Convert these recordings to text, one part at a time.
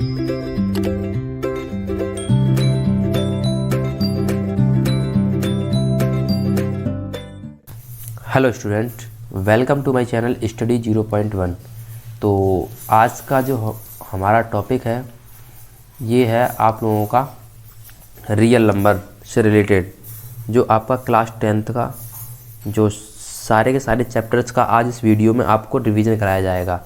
Hello student, welcome to my channel study 0.1। तो आज का जो हमारा टॉपिक है ये है आप लोगों का रियल नंबर से रिलेटेड, जो आपका क्लास 10th का जो सारे के सारे चैप्टर्स का आज इस वीडियो में आपको रिवीजन कराया जाएगा।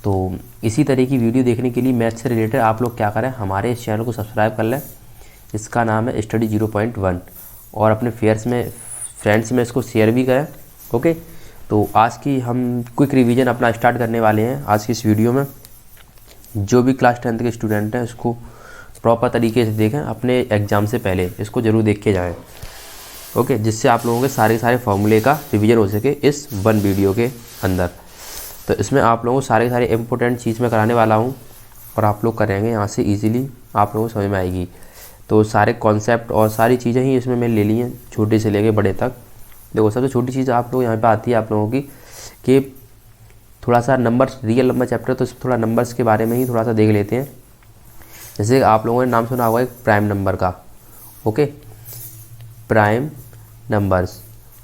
तो इसी तरह की वीडियो देखने के लिए मैथ से रिलेटेड आप लोग क्या करें, हमारे इस चैनल को सब्सक्राइब कर लें। इसका नाम है स्टडी 0.1 और अपने फ्रेंड्स में इसको शेयर भी करें। ओके, तो आज की हम क्विक रिवीजन अपना स्टार्ट करने वाले हैं। आज की इस वीडियो में जो भी क्लास 10th के स्टूडेंट हैं इसको प्रॉपर तरीके से देखें, अपने एग्ज़ाम से पहले इसको ज़रूर देख के जाएँ। ओके, जिससे आप लोगों के सारे फॉर्मूले का रिवीजन हो सके इस वन वीडियो के अंदर। तो इसमें आप लोगों को सारे इम्पोर्टेंट चीज़ मैं कराने वाला हूँ और आप लोग करेंगे, यहाँ से ईजिली आप लोगों को समझ में आएगी। तो सारे कॉन्सेप्ट और सारी चीज़ें ही इसमें मैंने ले ली हैं, छोटे से लेके बड़े तक। देखो, सबसे छोटी चीज़ आप लोग यहाँ पे आती है आप लोगों की कि थोड़ा सा नंबर्स, रियल नंबर चैप्टर, तो थोड़ा नंबर्स के बारे में ही थोड़ा सा देख लेते हैं। जैसे आप लोगों ने नाम सुना होगा एक प्राइम नंबर का। ओके, प्राइम नंबर्स,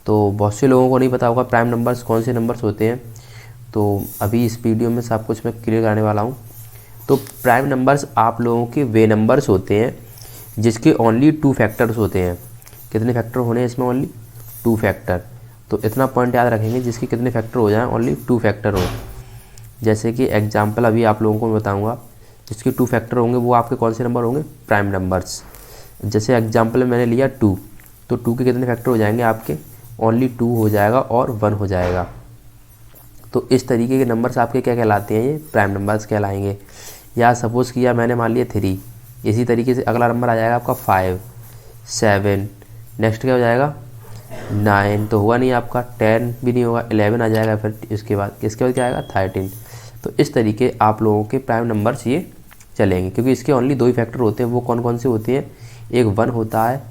तो बहुत से लोगों को नहीं पता होगा प्राइम नंबर्स कौन से नंबर्स होते हैं। तो अभी इस वीडियो में सब कुछ मैं क्लियर कराने वाला हूँ। तो प्राइम नंबर्स आप लोगों के वे नंबर्स होते हैं जिसके ओनली 2 फैक्टर्स होते हैं। कितने फैक्टर होने हैं इसमें? Only 2 factor. तो इतना पॉइंट याद रखेंगे, जिसके कितने फैक्टर हो जाएं, ओनली 2 फैक्टर हो। जैसे कि एग्जांपल अभी आप लोगों को मैं बताऊंगा, जिसके 2 फैक्टर होंगे वो आपके कौन से नंबर होंगे? Prime numbers. जैसे एग्जांपल मैंने लिया 2, तो 2 के कितने फैक्टर हो जाएंगे आपके? ओनली 2 हो जाएगा और 1 हो जाएगा। तो इस तरीके के नंबर्स आपके क्या कहलाते हैं? ये प्राइम नंबर्स कहलाएंगे। या सपोज़ किया मैंने, मान लिया 3, इसी तरीके से अगला नंबर आ जाएगा आपका 5, 7, नेक्स्ट क्या हो जाएगा? 9 तो हुआ नहीं आपका, 10 भी नहीं होगा, 11 आ जाएगा, फिर इसके बाद क्या आएगा? 13। तो इस तरीके आप लोगों के प्राइम नंबर्स ये चलेंगे, क्योंकि इसके ओनली 2 ही फैक्टर होते हैं। वो कौन कौन से होते हैं? एक 1 होता है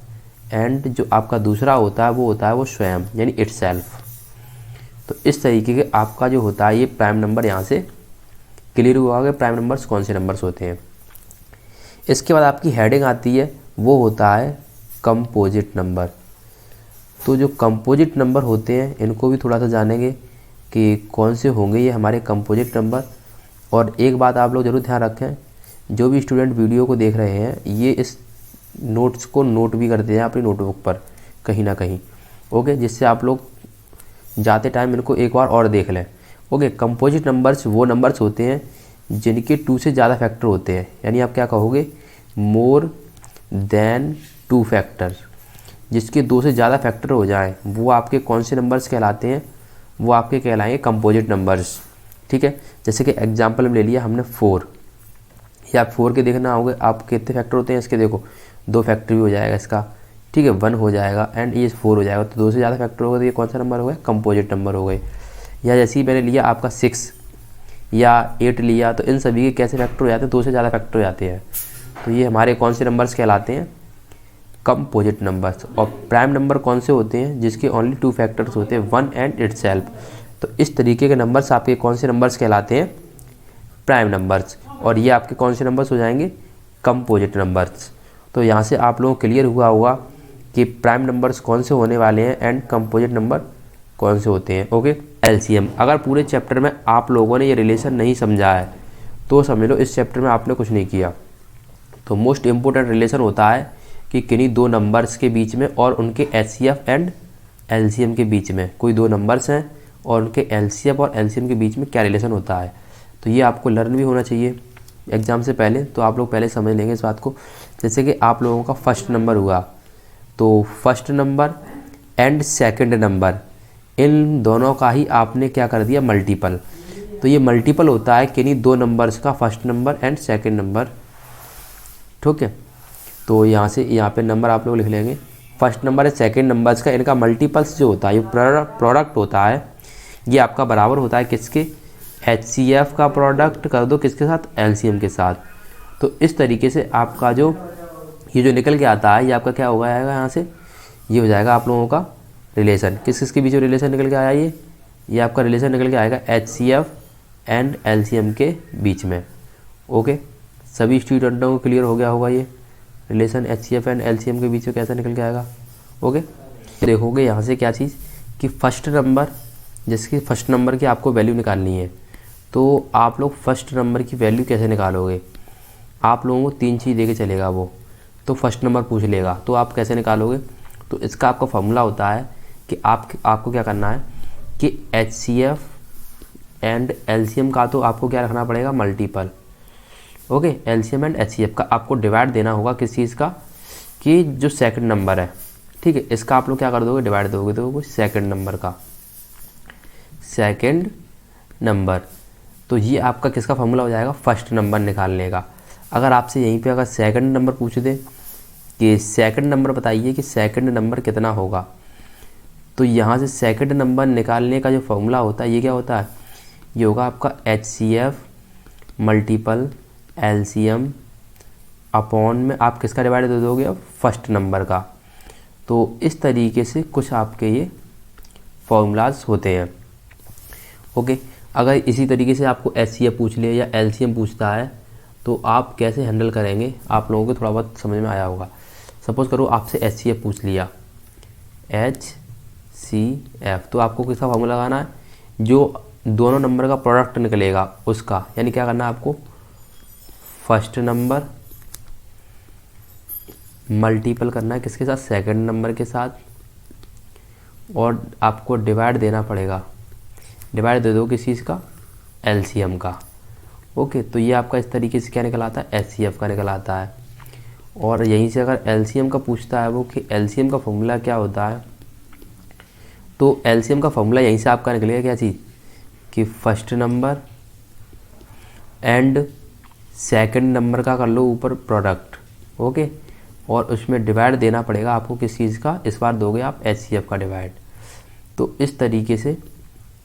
एंड जो आपका दूसरा होता है वो स्वयं, यानी इटसेल्फ। तो इस तरीके के आपका जो होता है ये प्राइम नंबर यहाँ से क्लियर हुआ कि प्राइम नंबर्स कौन से नंबर्स होते हैं। इसके बाद आपकी हेडिंग आती है, वो होता है कंपोजिट नंबर। तो जो कंपोजिट नंबर होते हैं इनको भी थोड़ा सा जानेंगे कि कौन से होंगे ये हमारे कंपोजिट नंबर। और एक बात आप लोग ज़रूर ध्यान रखें, जो भी स्टूडेंट वीडियो को देख रहे हैं ये इस नोट्स को नोट भी करते हैं अपनी नोटबुक पर कहीं ना कहीं। ओके, जिससे आप लोग जाते टाइम इनको एक बार और देख लें। ओके, कंपोजिट नंबर्स वो नंबर्स होते हैं जिनके 2 से ज़्यादा फैक्टर होते हैं, यानी आप क्या कहोगे? More than 2 factor. जिसके 2 से ज़्यादा फैक्टर हो जाएं वो आपके कौन से नंबर्स कहलाते हैं? वो आपके कहलाएंगे कंपोजिट नंबर्स। ठीक है, जैसे कि एग्जांपल में ले लिया हमने 4, या 4 के देखना होगा आप कितने फैक्टर होते हैं इसके। देखो 2 फैक्टर भी हो जाएगा इसका, ठीक है, 1 हो जाएगा एंड ये 4 हो जाएगा। तो 2 से ज़्यादा फैक्टर होगा तो ये कौन सा नंबर हो गया? कंपोजिट नंबर हो गए। या जैसे ही मैंने लिया आपका 6 या 8 लिया, तो इन सभी के कैसे फैक्टर हो जाते हैं? 2 से ज़्यादा फैक्टर हो जाते हैं। तो ये हमारे कौन से नंबर्स कहलाते हैं? Composite numbers. और प्राइम नंबर कौन से होते हैं? जिसके ओनली 2 फैक्टर्स होते हैं, 1 एंड इटसेल्फ। तो इस तरीके के नंबर्स आपके कौन से नंबर्स कहलाते हैं? Prime numbers. और ये आपके कौन से नंबर्स हो जाएंगे? Composite numbers. तो यहाँ से आप लोगों को क्लियर हुआ होगा कि प्राइम नंबर्स कौन से होने वाले हैं एंड कंपोजिट नंबर कौन से होते हैं। Okay, LCM. अगर पूरे चैप्टर में आप लोगों ने ये रिलेशन नहीं समझा है तो समझ लो इस चैप्टर में आपने कुछ नहीं किया। तो मोस्ट इम्पोर्टेंट रिलेशन होता है कि किन्हीं 2 नंबर्स के बीच में और उनके एचसीएफ एंड एलसीएम के बीच में, कोई 2 नंबर्स हैं और उनके एलसीएफ और एलसीएम के बीच में क्या रिलेशन होता है। तो ये आपको लर्न भी होना चाहिए एग्ज़ाम से पहले, तो आप लोग पहले समझ लेंगे इस बात को। जैसे कि आप लोगों का फर्स्ट नंबर हुआ, तो first number and second number, इन दोनों का ही आपने क्या कर दिया? मल्टीपल। तो ये मल्टीपल होता है किन्हीं 2 नंबर्स का, first number and second number. ठीक है, तो यहाँ पे नंबर आप लोग लिख लेंगे। फर्स्ट नंबर है सेकंड नंबर्स का, इनका मल्टीपल्स जो होता है, ये प्रोडक्ट होता है, ये आपका बराबर होता है किसके? HCF का प्रोडक्ट कर दो किसके साथ? LCM के साथ। तो इस तरीके से आपका जो ये जो निकल के आता है ये आपका क्या हो जाएगा? यहाँ से ये हो जाएगा आप लोगों का रिलेशन। किस किस के बीच में रिलेशन निकल के आया? ये आपका रिलेशन निकल के आएगा HCF एंड LCM के बीच में। ओके, सभी स्टूडेंटों को क्लियर हो गया होगा ये रिलेशन HCF एंड LCM के बीच में कैसे निकल के आएगा। ओके, देखोगे यहाँ से क्या चीज़ कि फर्स्ट नंबर, जिसकी फर्स्ट नंबर की आपको वैल्यू निकालनी है, तो आप लोग फर्स्ट नंबर की वैल्यू कैसे निकालोगे। आप लोगों को 3 चीज़ देके चलेगा वो, तो फर्स्ट नंबर पूछ लेगा, तो आप कैसे निकालोगे। तो इसका आपका फॉर्मूला होता है कि आपको क्या करना है कि HCF एंड LCM का तो आपको क्या रखना पड़ेगा, multiple. Okay, LCM and HCF का आपको डिवाइड देना होगा किस चीज़ का, कि जो सेकंड नंबर है, ठीक है, इसका आप लोग क्या कर दोगे, डिवाइड दोगे, तो सेकंड नंबर का, सेकंड नंबर। तो ये आपका किसका फॉर्मूला हो जाएगा, फर्स्ट नंबर निकालने का। अगर आपसे यहीं पे अगर सेकंड नंबर पूछ दे कि सेकंड नंबर बताइए कि सेकंड नंबर कितना होगा, तो यहाँ से सेकंड नंबर निकालने का जो फॉर्मूला होता है ये क्या होता है, ये होगा आपका HCF मल्टीपल LCM अपॉन में आप किसका डिवाइड दे दोगे, अब फर्स्ट नंबर का। तो इस तरीके से कुछ आपके ये फॉर्मूलाज होते हैं। ओके, अगर इसी तरीके से आपको HCF पूछ ले या LCM पूछता है तो आप कैसे हैंडल करेंगे, आप लोगों को थोड़ा बहुत समझ में आया होगा। सपोज़ करो आपसे HCF पूछ लिया, HCF, तो आपको किसका फॉर्मूला लगाना है, जो दोनों नंबर का प्रोडक्ट निकलेगा उसका, यानी क्या करना है आपको, फर्स्ट नंबर मल्टीपल करना है किसके साथ, सेकंड नंबर के साथ, और आपको डिवाइड देना पड़ेगा, डिवाइड दे दो किस चीज़ का, LCM का। ओके, तो ये आपका इस तरीके से क्या निकल आता है, HCF का निकल आता है। और यहीं से अगर LCM का पूछता है वो कि LCM का फॉर्मूला क्या होता है, तो LCM का फॉर्मूला यहीं से आपका निकलेगा क्या चीज़, कि first number and second number का कर लो ऊपर प्रोडक्ट। ओके, और उसमें डिवाइड देना पड़ेगा आपको किस चीज़ का, इस बार दोगे आप HCF का डिवाइड। तो इस तरीके से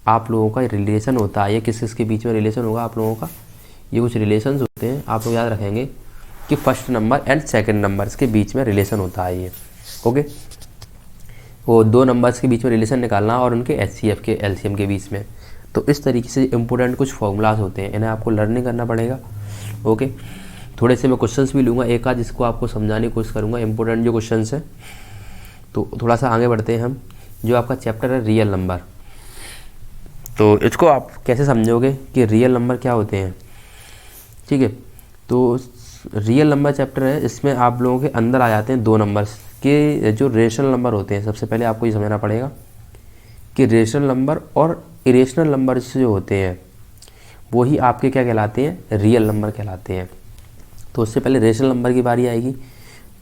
आप लोगों का रिलेशन होता है, ये किस किस के बीच में रिलेशन होगा आप लोगों का, ये कुछ रिलेशंस होते हैं, आप लोग याद रखेंगे कि first number and second numbers के बीच में रिलेशन होता है ये। ओके, वो 2 नंबर्स के बीच में रिलेशन निकालना और उनके HCF के LCM के बीच में। तो इस तरीके से इम्पोर्टेंट कुछ फॉर्मूलाज होते हैं, इन्हें आपको लर्निंग करना पड़ेगा। ओके, थोड़े से मैं क्वेश्चंस भी लूँगा एक आध, जिसको आपको समझाने की कोशिश करूँगा, इंपॉर्टेंट जो क्वेश्चंस हैं। तो थोड़ा सा आगे बढ़ते हैं हम, जो आपका चैप्टर है रियल नंबर। तो इसको आप कैसे समझोगे कि रियल नंबर क्या होते हैं, ठीक है। तो रियल नंबर चैप्टर है, इसमें आप लोगों के अंदर आ जाते हैं 2 नंबर्स के जो रेशनल नंबर होते हैं। सबसे पहले आपको ये समझना पड़ेगा कि रेशनल नंबर और इरेशनल नंबर जो होते हैं वही आपके क्या कहलाते हैं, रियल नंबर कहलाते हैं। तो उससे पहले रेशनल नंबर की बारी आएगी,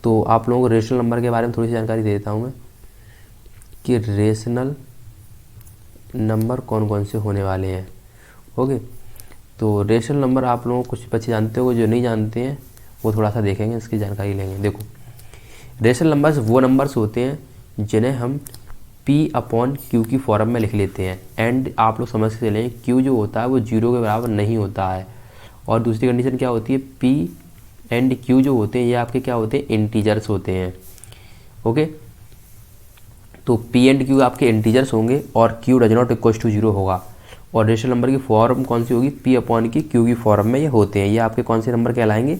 तो आप लोगों को रेशनल नंबर के बारे में थोड़ी सी जानकारी दे देता हूँ मैं, कि रेशनल नंबर कौन कौन से होने वाले हैं। ओके, तो रेशनल नंबर आप लोगों को कुछ बच्चे जानते हो, जो नहीं जानते हैं वो थोड़ा सा देखेंगे, इसकी जानकारी लेंगे। देखो, रेशनल नंबर्स वो नंबर्स होते हैं जिन्हें हम P/Q की फॉर्म में लिख लेते हैं। एंड आप लोग समझ के चलें, Q जो होता है वो 0 के बराबर नहीं होता है। और दूसरी कंडीशन क्या होती है, P एंड Q जो होते हैं ये आपके क्या होते हैं, इंटीजर्स होते हैं। ओके, तो P एंड Q आपके इंटीजर्स होंगे और Q does not equal to 0 होगा। और रेशनल नंबर की फॉर्म कौन सी होगी, P/Q की फॉर्म में ये होते हैं। ये आपके कौन से नंबर कहलाएंगे,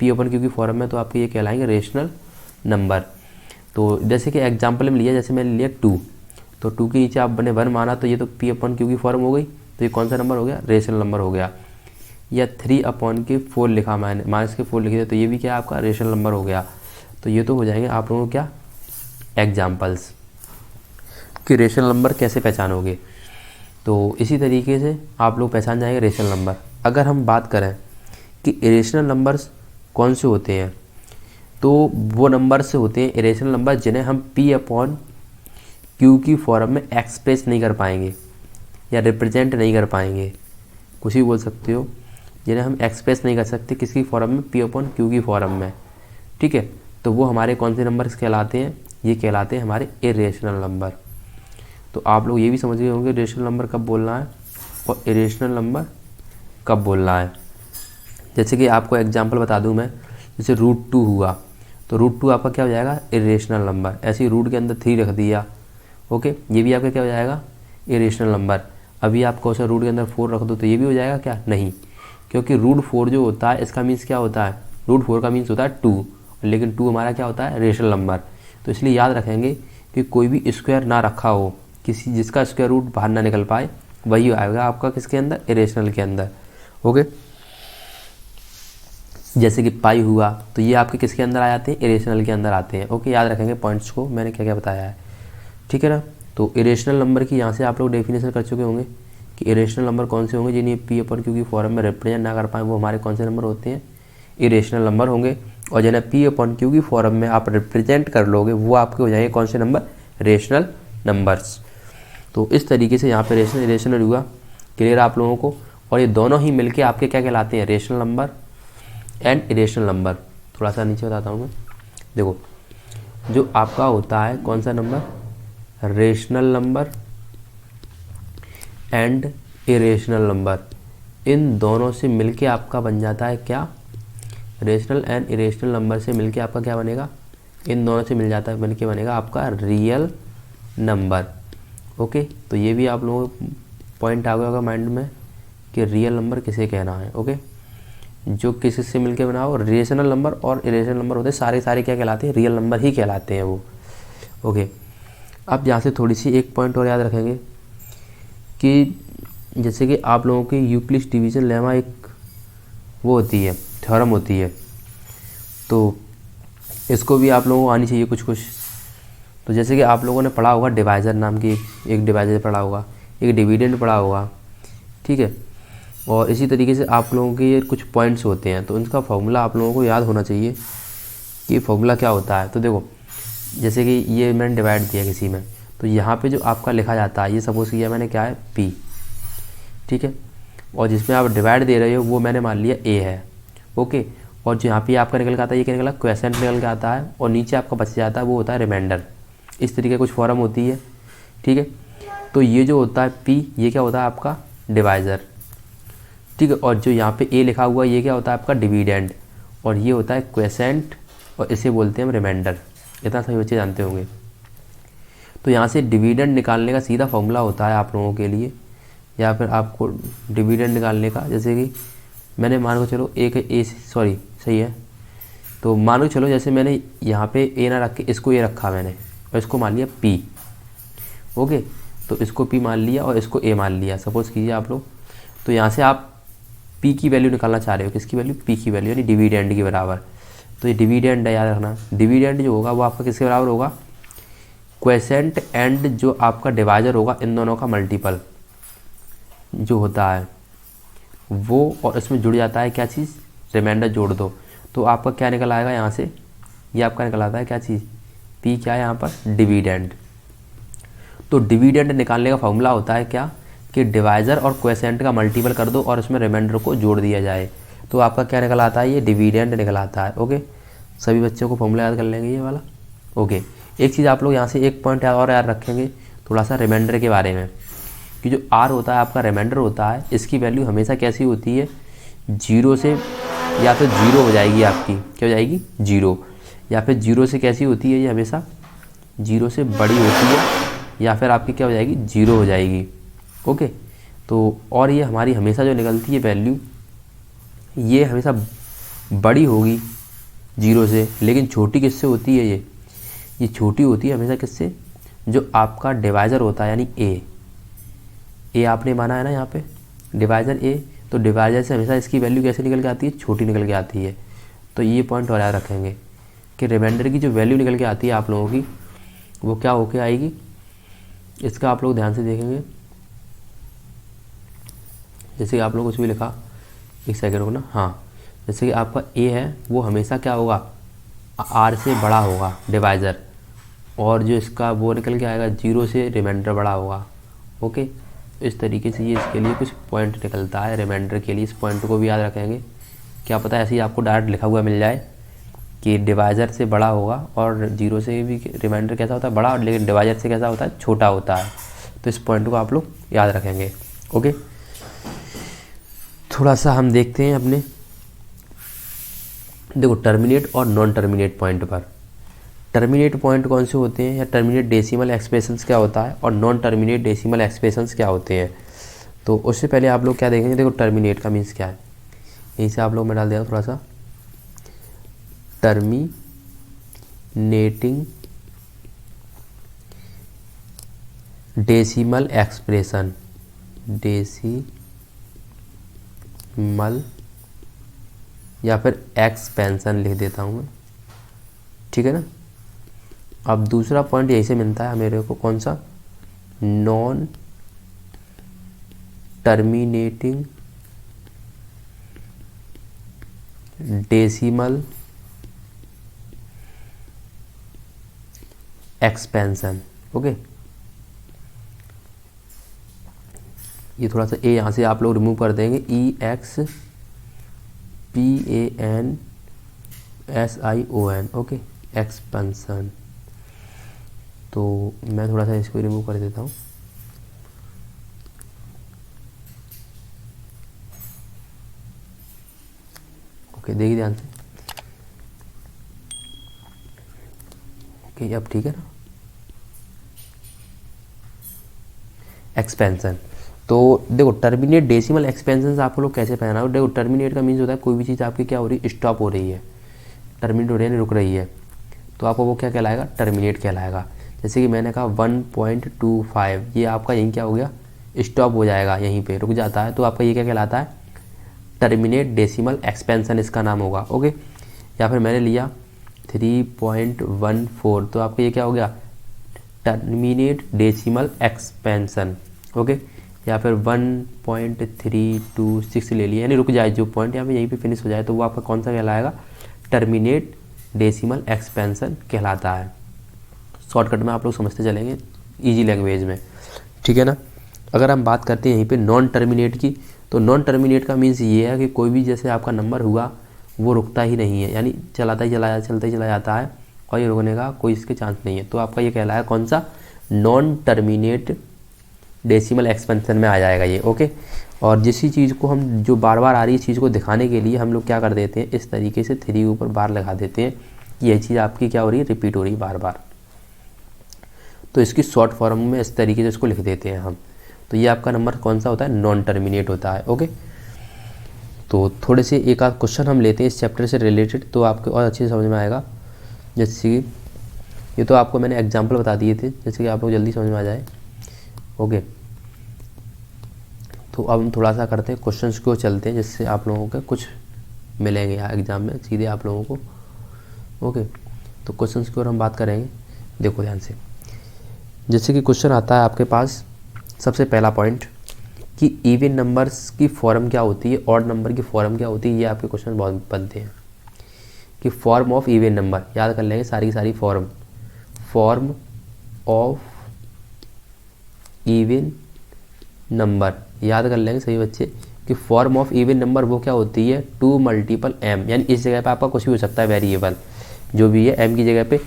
P/Q की फॉर्म में, तो आपके ये कहलाएंगे रेशनल नंबर। तो जैसे कि एग्जाम्पल में लिया, जैसे मैंने लिया 2, तो 2 के नीचे आपने 1 माना, तो ये तो P/Q की फॉर्म हो गई, तो ये कौन सा नंबर हो गया, रेशनल नंबर हो गया। या 3/4 लिखा मैंने, -4 लिख दिया, तो ये भी क्या आपका रेशनल नंबर हो गया। तो ये तो हो जाएंगे आप लोगों को क्या एग्जाम्पल्स कि रेशनल नंबर कैसे पहचानोगे। तो इसी तरीके से आप लोग पहचान जाएंगे रेशनल नंबर। अगर हम बात करें कि इरेशनल नंबर्स कौन से होते हैं, तो वो नंबर से होते हैं इरेशनल नंबर जिन्हें हम P/Q की फॉर्म में एक्सप्रेस नहीं कर पाएंगे या रिप्रेजेंट नहीं कर पाएंगे, कुछ भी बोल सकते हो, जिन्हें हम एक्सप्रेस नहीं कर सकते किसकी फॉर्म में, P/Q की फॉर्म में, ठीक है। तो वो हमारे कौन से नंबर्स कहलाते हैं, ये कहलाते हैं हमारे इरेशनल नंबर। तो आप लोग ये भी समझ गए होंगे रेशनल नंबर कब बोलना है और इरेशनल नंबर कब बोलना है। जैसे कि आपको एग्जांपल बता दूं मैं, जैसे √2 हुआ, तो √2 आपका क्या हो जाएगा, इरेशनल नंबर। ऐसे ही रूट के अंदर 3 रख दिया, ओके, ये भी आपका क्या हो जाएगा, इरेशनल नंबर। अभी आपको उसे रूट के अंदर 4 रख दो तो ये भी हो जाएगा क्या, नहीं, क्योंकि √4 जो होता है इसका मीन्स क्या होता है, √4 का मीन्स होता है 2, लेकिन 2 हमारा क्या होता है, रेशनल नंबर। तो इसलिए याद रखेंगे कि कोई भी स्क्वायर ना रखा हो, किसी जिसका स्क्वायर रूट बाहर ना निकल पाए, वही आएगा आपका किसके अंदर, इरेशनल के अंदर। ओके, जैसे कि पाई हुआ, तो ये आपके किसके अंदर आ जाते हैं, इरेशनल के अंदर आते हैं। ओके, याद रखेंगे पॉइंट्स को, मैंने क्या क्या बताया है, ठीक है ना। तो इरेशनल नंबर की यहाँ से आप लोग डेफिनेशन कर चुके होंगे कि इरेशनल नंबर कौन से होंगे जिन्हें P/Q की फॉर्म में रिप्रेजेंट ना कर पाएँ, वो हमारे कौन से नंबर होते हैं, इरेशनल नंबर होंगे। और जिन्हें P/Q की फॉर्म में आप रिप्रेजेंट कर लोगे वो आपके हो जाएंगे कौन से नंबर, रेशनल नंबर्स। तो इस तरीके से यहाँ पे रेशनल इरेशनल हुआ, क्लियर आप लोगों को। और ये दोनों ही मिलके आपके क्या कहलाते हैं, rational number and irrational number. थोड़ा सा नीचे बताता हूँ मैं, देखो जो आपका होता है कौन सा number, rational number and irrational number, इन दोनों से मिलके आपका बन जाता है क्या, रेशनल एंड इरेशनल नंबर से मिलके आपका क्या बनेगा, इन दोनों से मिल जाता है, मिलके बनेगा आपका रियल नंबर। ओके, तो ये भी आप लोगों को पॉइंट आ गया होगा माइंड में कि रियल नंबर किसे कहना है। ओके, जो किसी से मिलके बना हो, रेशनल नंबर और इरेशनल नंबर होते हैं सारे क्या कहलाते हैं, रियल नंबर ही कहलाते हैं वो। ओके, अब यहाँ से थोड़ी सी एक पॉइंट और याद रखेंगे कि जैसे कि आप लोगों की यूक्लिड डिवीजन लेमा एक वो होती है, थ्योरम होती है, तो इसको भी आप लोगों को आनी चाहिए कुछ। तो जैसे कि आप लोगों ने पढ़ा होगा डिवाइज़र नाम की एक डिवाइज़र पढ़ा होगा, एक डिविडेंड पढ़ा होगा, ठीक है। और इसी तरीके से आप लोगों के ये कुछ पॉइंट्स होते हैं, तो इनका फॉर्मूला आप लोगों को याद होना चाहिए कि फॉर्मूला क्या होता है। तो देखो जैसे कि ये मैंने डिवाइड दिया किसी में, तो यहाँ पे जो आपका लिखा जाता है, ये सपोज किया मैंने क्या है, P, ठीक है। और जिसमें आप डिवाइड दे रहे हो वो मैंने मान लिया A है। ओके, और जो यहाँ पे आपका निकल के आता है, ये क्या निकला, क्वेसेंट निकल के आता है, और नीचे आपका बच जाता है वो होता है रिमाइंडर। इस तरीके कुछ फॉर्म होती है, ठीक है। तो ये जो होता है P, ये क्या होता है आपका डिवाइज़र, ठीक है। और जो यहाँ पे A लिखा हुआ है ये क्या होता है आपका डिविडेंड, और ये होता है क्वेसेंट, और इसे बोलते हैं हम रिमाइंडर। इतना सभी बच्चे जानते होंगे। तो यहाँ से डिविडेंड निकालने का सीधा फॉर्मूला होता है आप लोगों के लिए, या फिर आपको डिविडेंड निकालने का, जैसे कि मैंने मान को चलो सही है, तो मान को चलो जैसे मैंने यहाँ पे A ना रख के इसको A रखा मैंने, और इसको मान लिया P। ओके, तो इसको P मान लिया और इसको A मान लिया, सपोज कीजिए आप लोग। तो यहाँ से आप P की वैल्यू निकालना चाह रहे हो, किसकी वैल्यू, P की वैल्यू, यानी डिविडेंड के बराबर। तो ये डिविडेंड है, याद रखना। डिविडेंड जो होगा वो आपका किसके बराबर होगा, क्वेसेंट एंड जो आपका डिवाइजर होगा, इन दोनों का मल्टीपल जो होता है वो, और इसमें जुड़ जाता है क्या चीज़, रिमाइंडर जोड़ दो, तो आपका क्या निकल आएगा यहाँ से, ये आपका निकल आता है क्या चीज़, P क्या है यहाँ पर, डिविडेंड। तो डिविडेंड निकालने का फॉर्मूला होता है क्या, कि डिवाइज़र और क्वेसेंट का मल्टीपल कर दो और इसमें रिमाइंडर को जोड़ दिया जाए, तो आपका क्या निकल आता है, ये डिविडेंड निकल आता है। ओके, सभी बच्चों को फॉर्मूला याद कर लेंगे ये वाला। ओके, एक चीज़ आप लोग यहाँ से एक पॉइंट और याद रखेंगे थोड़ा सा रिमाइंडर के बारे में, कि जो R होता है आपका रिमाइंडर होता है, इसकी वैल्यू हमेशा कैसी होती है, 0 से या फिर 0 हो जाएगी आपकी, क्या हो जाएगी, 0, या फिर 0 से कैसी होती है, ये हमेशा 0 से बड़ी होती है, या फिर आपकी क्या हो जाएगी, 0 हो जाएगी। ओके, तो और ये हमारी हमेशा जो निकलती है वैल्यू, ये हमेशा बड़ी होगी 0 से, लेकिन छोटी किससे होती है, ये छोटी होती है हमेशा किससे, जो आपका डिवाइज़र होता है, यानी ए आपने माना है ना यहाँ पे डिवाइज़र A, तो डिवाइज़र से हमेशा इसकी वैल्यू कैसे निकल के आती है, छोटी निकल के आती है। तो ये पॉइंट और याद रखेंगे कि रिमाइंडर की जो वैल्यू निकल के आती है आप लोगों की, वो क्या होके आएगी, इसका आप लोग ध्यान से देखेंगे। जैसे कि आप लोग कुछ भी लिखा, एक सेकंड को ना, हाँ, जैसे कि आपका A है वो हमेशा क्या होगा, R से बड़ा होगा डिवाइज़र, और जो इसका वो निकल के आएगा 0 से रिमाइंडर बड़ा होगा। ओके, इस तरीके से ये इसके लिए कुछ पॉइंट निकलता है रिमाइंडर के लिए, इस पॉइंट को भी याद रखेंगे। क्या पता ऐसे ही आपको डायरेक्ट लिखा हुआ मिल जाए कि डिवाइज़र से बड़ा होगा, और 0 से भी रिमाइंडर कैसा होता है, बड़ा, लेकिन डिवाइज़र से कैसा होता है, छोटा होता है। तो इस पॉइंट को आप लोग याद रखेंगे। ओके, थोड़ा सा हम देखते हैं अपने, देखो टर्मिनेट और नॉन टर्मिनेट पॉइंट पर। टर्मिनेट पॉइंट कौन से होते हैं, या टर्मिनेट डेसिमल एक्सप्रेशंस क्या होता है, और नॉन टर्मिनेट डेसिमल एक्सप्रेशंस क्या होते हैं। तो उससे पहले आप लोग क्या देखेंगे, देखो टर्मिनेट का मीन्स क्या है, यहीं से आप लोग मैं डाल दिया थोड़ा सा टर्मिनेटिंग डेसिमल एक्सप्रेशन, डेसिमल या फिर एक्सपेंशन लिख देता हूँ मैं, ठीक है ना। अब दूसरा पॉइंट यहीं से मिलता है मेरे को, कौन सा, non terminating decimal expansion. Okay, ये थोड़ा सा ए यहाँ से आप लोग रिमूव कर देंगे, EXPANSION, ओके, एक्सपेंशन। तो मैं थोड़ा सा इसको रिमूव कर देता हूँ। ओके, देखिए ध्यान से, ओके अब ठीक है ना। एक्सपेंशन, तो देखो टर्मिनेट डेसिमल एक्सपेंशन आप लोग कैसे पहना, देखो टर्मिनेट का मीन्स होता है कोई भी चीज़ आपकी क्या हो रही है, स्टॉप हो रही है, टर्मिनेट हो रही है, रुक रही है, तो आपको वो क्या कहलाएगा, टर्मिनेट कहलाएगा। जैसे कि मैंने कहा 1.25, ये आपका यहीं क्या हो गया, स्टॉप हो जाएगा, यहीं पे रुक जाता है, तो आपका ये क्या कहलाता है, टर्मिनेट डेसिमल एक्सपेंशन इसका नाम होगा। ओके, या फिर मैंने लिया 3.14, तो आपका ये क्या हो गया, टर्मिनेट डेसिमल एक्सपेंशन। ओके, या फिर 1.326 ले लिया, यानी रुक जाए जो पॉइंट यहाँ पे यहीं पे फिनिश हो जाए, तो वो आपका कौन सा कहलाएगा, टर्मिनेट डेसिमल एक्सपेंशन कहलाता है। शॉर्टकट में आप लोग समझते चलेंगे, इजी लैंग्वेज में, ठीक है ना। अगर हम बात करते हैं यहीं पे नॉन टर्मिनेट की, तो नॉन टर्मिनेट का मीन्स ये है कि कोई भी जैसे आपका नंबर हुआ वो रुकता ही नहीं है, यानी चलता ही चला जाता है और ये रुकने का कोई इसके चांस नहीं है, तो आपका ये कहलाएगा कौन सा, नॉन टर्मिनेट डेसिमल एक्सपेंशन में आ जाएगा ये। ओके, और जिस चीज़ को हम जो बार बार आ रही है चीज़ को दिखाने के लिए हम लोग क्या कर देते हैं, इस तरीके से 3 ऊपर बार लगा देते हैं, ये चीज़ आपकी क्या हो रही है, रिपीट हो रही है बार बार, तो इसकी शॉर्ट फॉर्म में इस तरीके से इसको लिख देते हैं हम। तो ये आपका नंबर कौन सा होता है, नॉन टर्मिनेट होता है। ओके, तो थोड़े से एक आध क्वेश्चन हम लेते हैं इस चैप्टर से रिलेटेड, तो आपको और अच्छे से समझ में आएगा। जैसे कि ये तो आपको मैंने एग्जांपल बता दिए थे, जैसे कि आप लोग जल्दी समझ में आ जाए। ओके, तो अब हम थोड़ा सा करते हैं क्वेश्चंस को, चलते हैं जिससे आप लोगों के कुछ मिलेंगे यहाँ एग्ज़ाम में सीधे आप लोगों को। ओके, तो क्वेश्चंस की ओर हम बात करेंगे, देखो ध्यान से। जैसे कि क्वेश्चन आता है आपके पास, सबसे पहला पॉइंट कि इवन नंबर्स की फॉर्म क्या होती है, ऑड नंबर की फॉर्म क्या होती है, ये आपके क्वेश्चन बहुत बनते हैं। कि फॉर्म ऑफ इवन नंबर याद कर लेंगे, सारी की सारी फॉर्म ऑफ इवन नंबर याद कर लेंगे सभी बच्चे, कि फॉर्म ऑफ इवन नंबर वो क्या होती है, 2 मल्टीपल m, यानी इस जगह पे आपका कुछ भी हो सकता है वेरिएबल, जो भी है m की जगह पे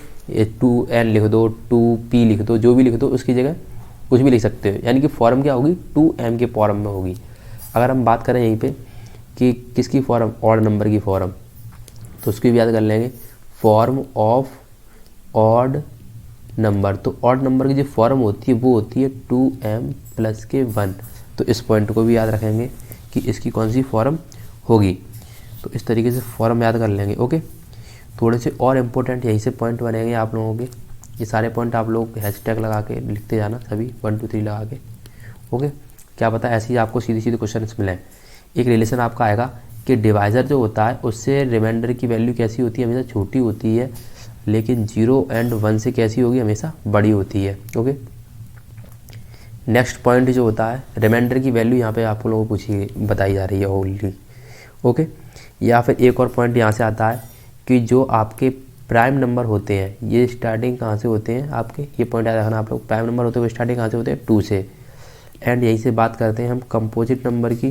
2n लिख दो, 2p लिख दो, जो भी लिख दो उसकी जगह कुछ भी लिख सकते हो, यानी कि फॉर्म क्या होगी, 2m के फॉर्म में होगी। अगर हम बात करें यहीं पे कि किसकी फॉर्म, ऑड नंबर की फॉर्म, तो उसकी भी याद कर लेंगे, फॉर्म ऑफ ऑड नंबर। तो ऑड नंबर की जो फॉर्म होती है वो होती है 2m प्लस के 1, तो इस पॉइंट को भी याद रखेंगे कि इसकी कौन सी फॉर्म होगी। तो इस तरीके से फॉर्म याद कर लेंगे। ओके, थोड़े से और इम्पोर्टेंट यहीं से पॉइंट बनेंगे आप लोगों के, ये सारे पॉइंट आप लोग हैशटैग लगा के लिखते जाना, सभी 1 2 3 लगा के। ओके, क्या पता ऐसे ही आपको सीधे सीधे क्वेश्चन मिलें। एक रिलेशन आपका आएगा कि डिवाइज़र जो होता है उससे रिमाइंडर की वैल्यू कैसी होती है, हमेशा छोटी होती है, लेकिन 0 और 1 से कैसी होगी, हमेशा बड़ी होती है। ओके, नेक्स्ट पॉइंट जो होता है, रिमाइंडर की वैल्यू यहाँ पे आप लोगों को पूछी बताई जा रही है ऑलरेडी। ओके, या फिर एक और पॉइंट यहाँ से आता है कि जो आपके प्राइम नंबर होते हैं, ये स्टार्टिंग कहाँ से होते हैं आपके, ये पॉइंट याद रखना आप लोग, प्राइम नंबर होते हैं वो स्टार्टिंग कहाँ से होते हैं, 2 से। एंड यहीं से बात करते हैं हम कंपोजिट नंबर की,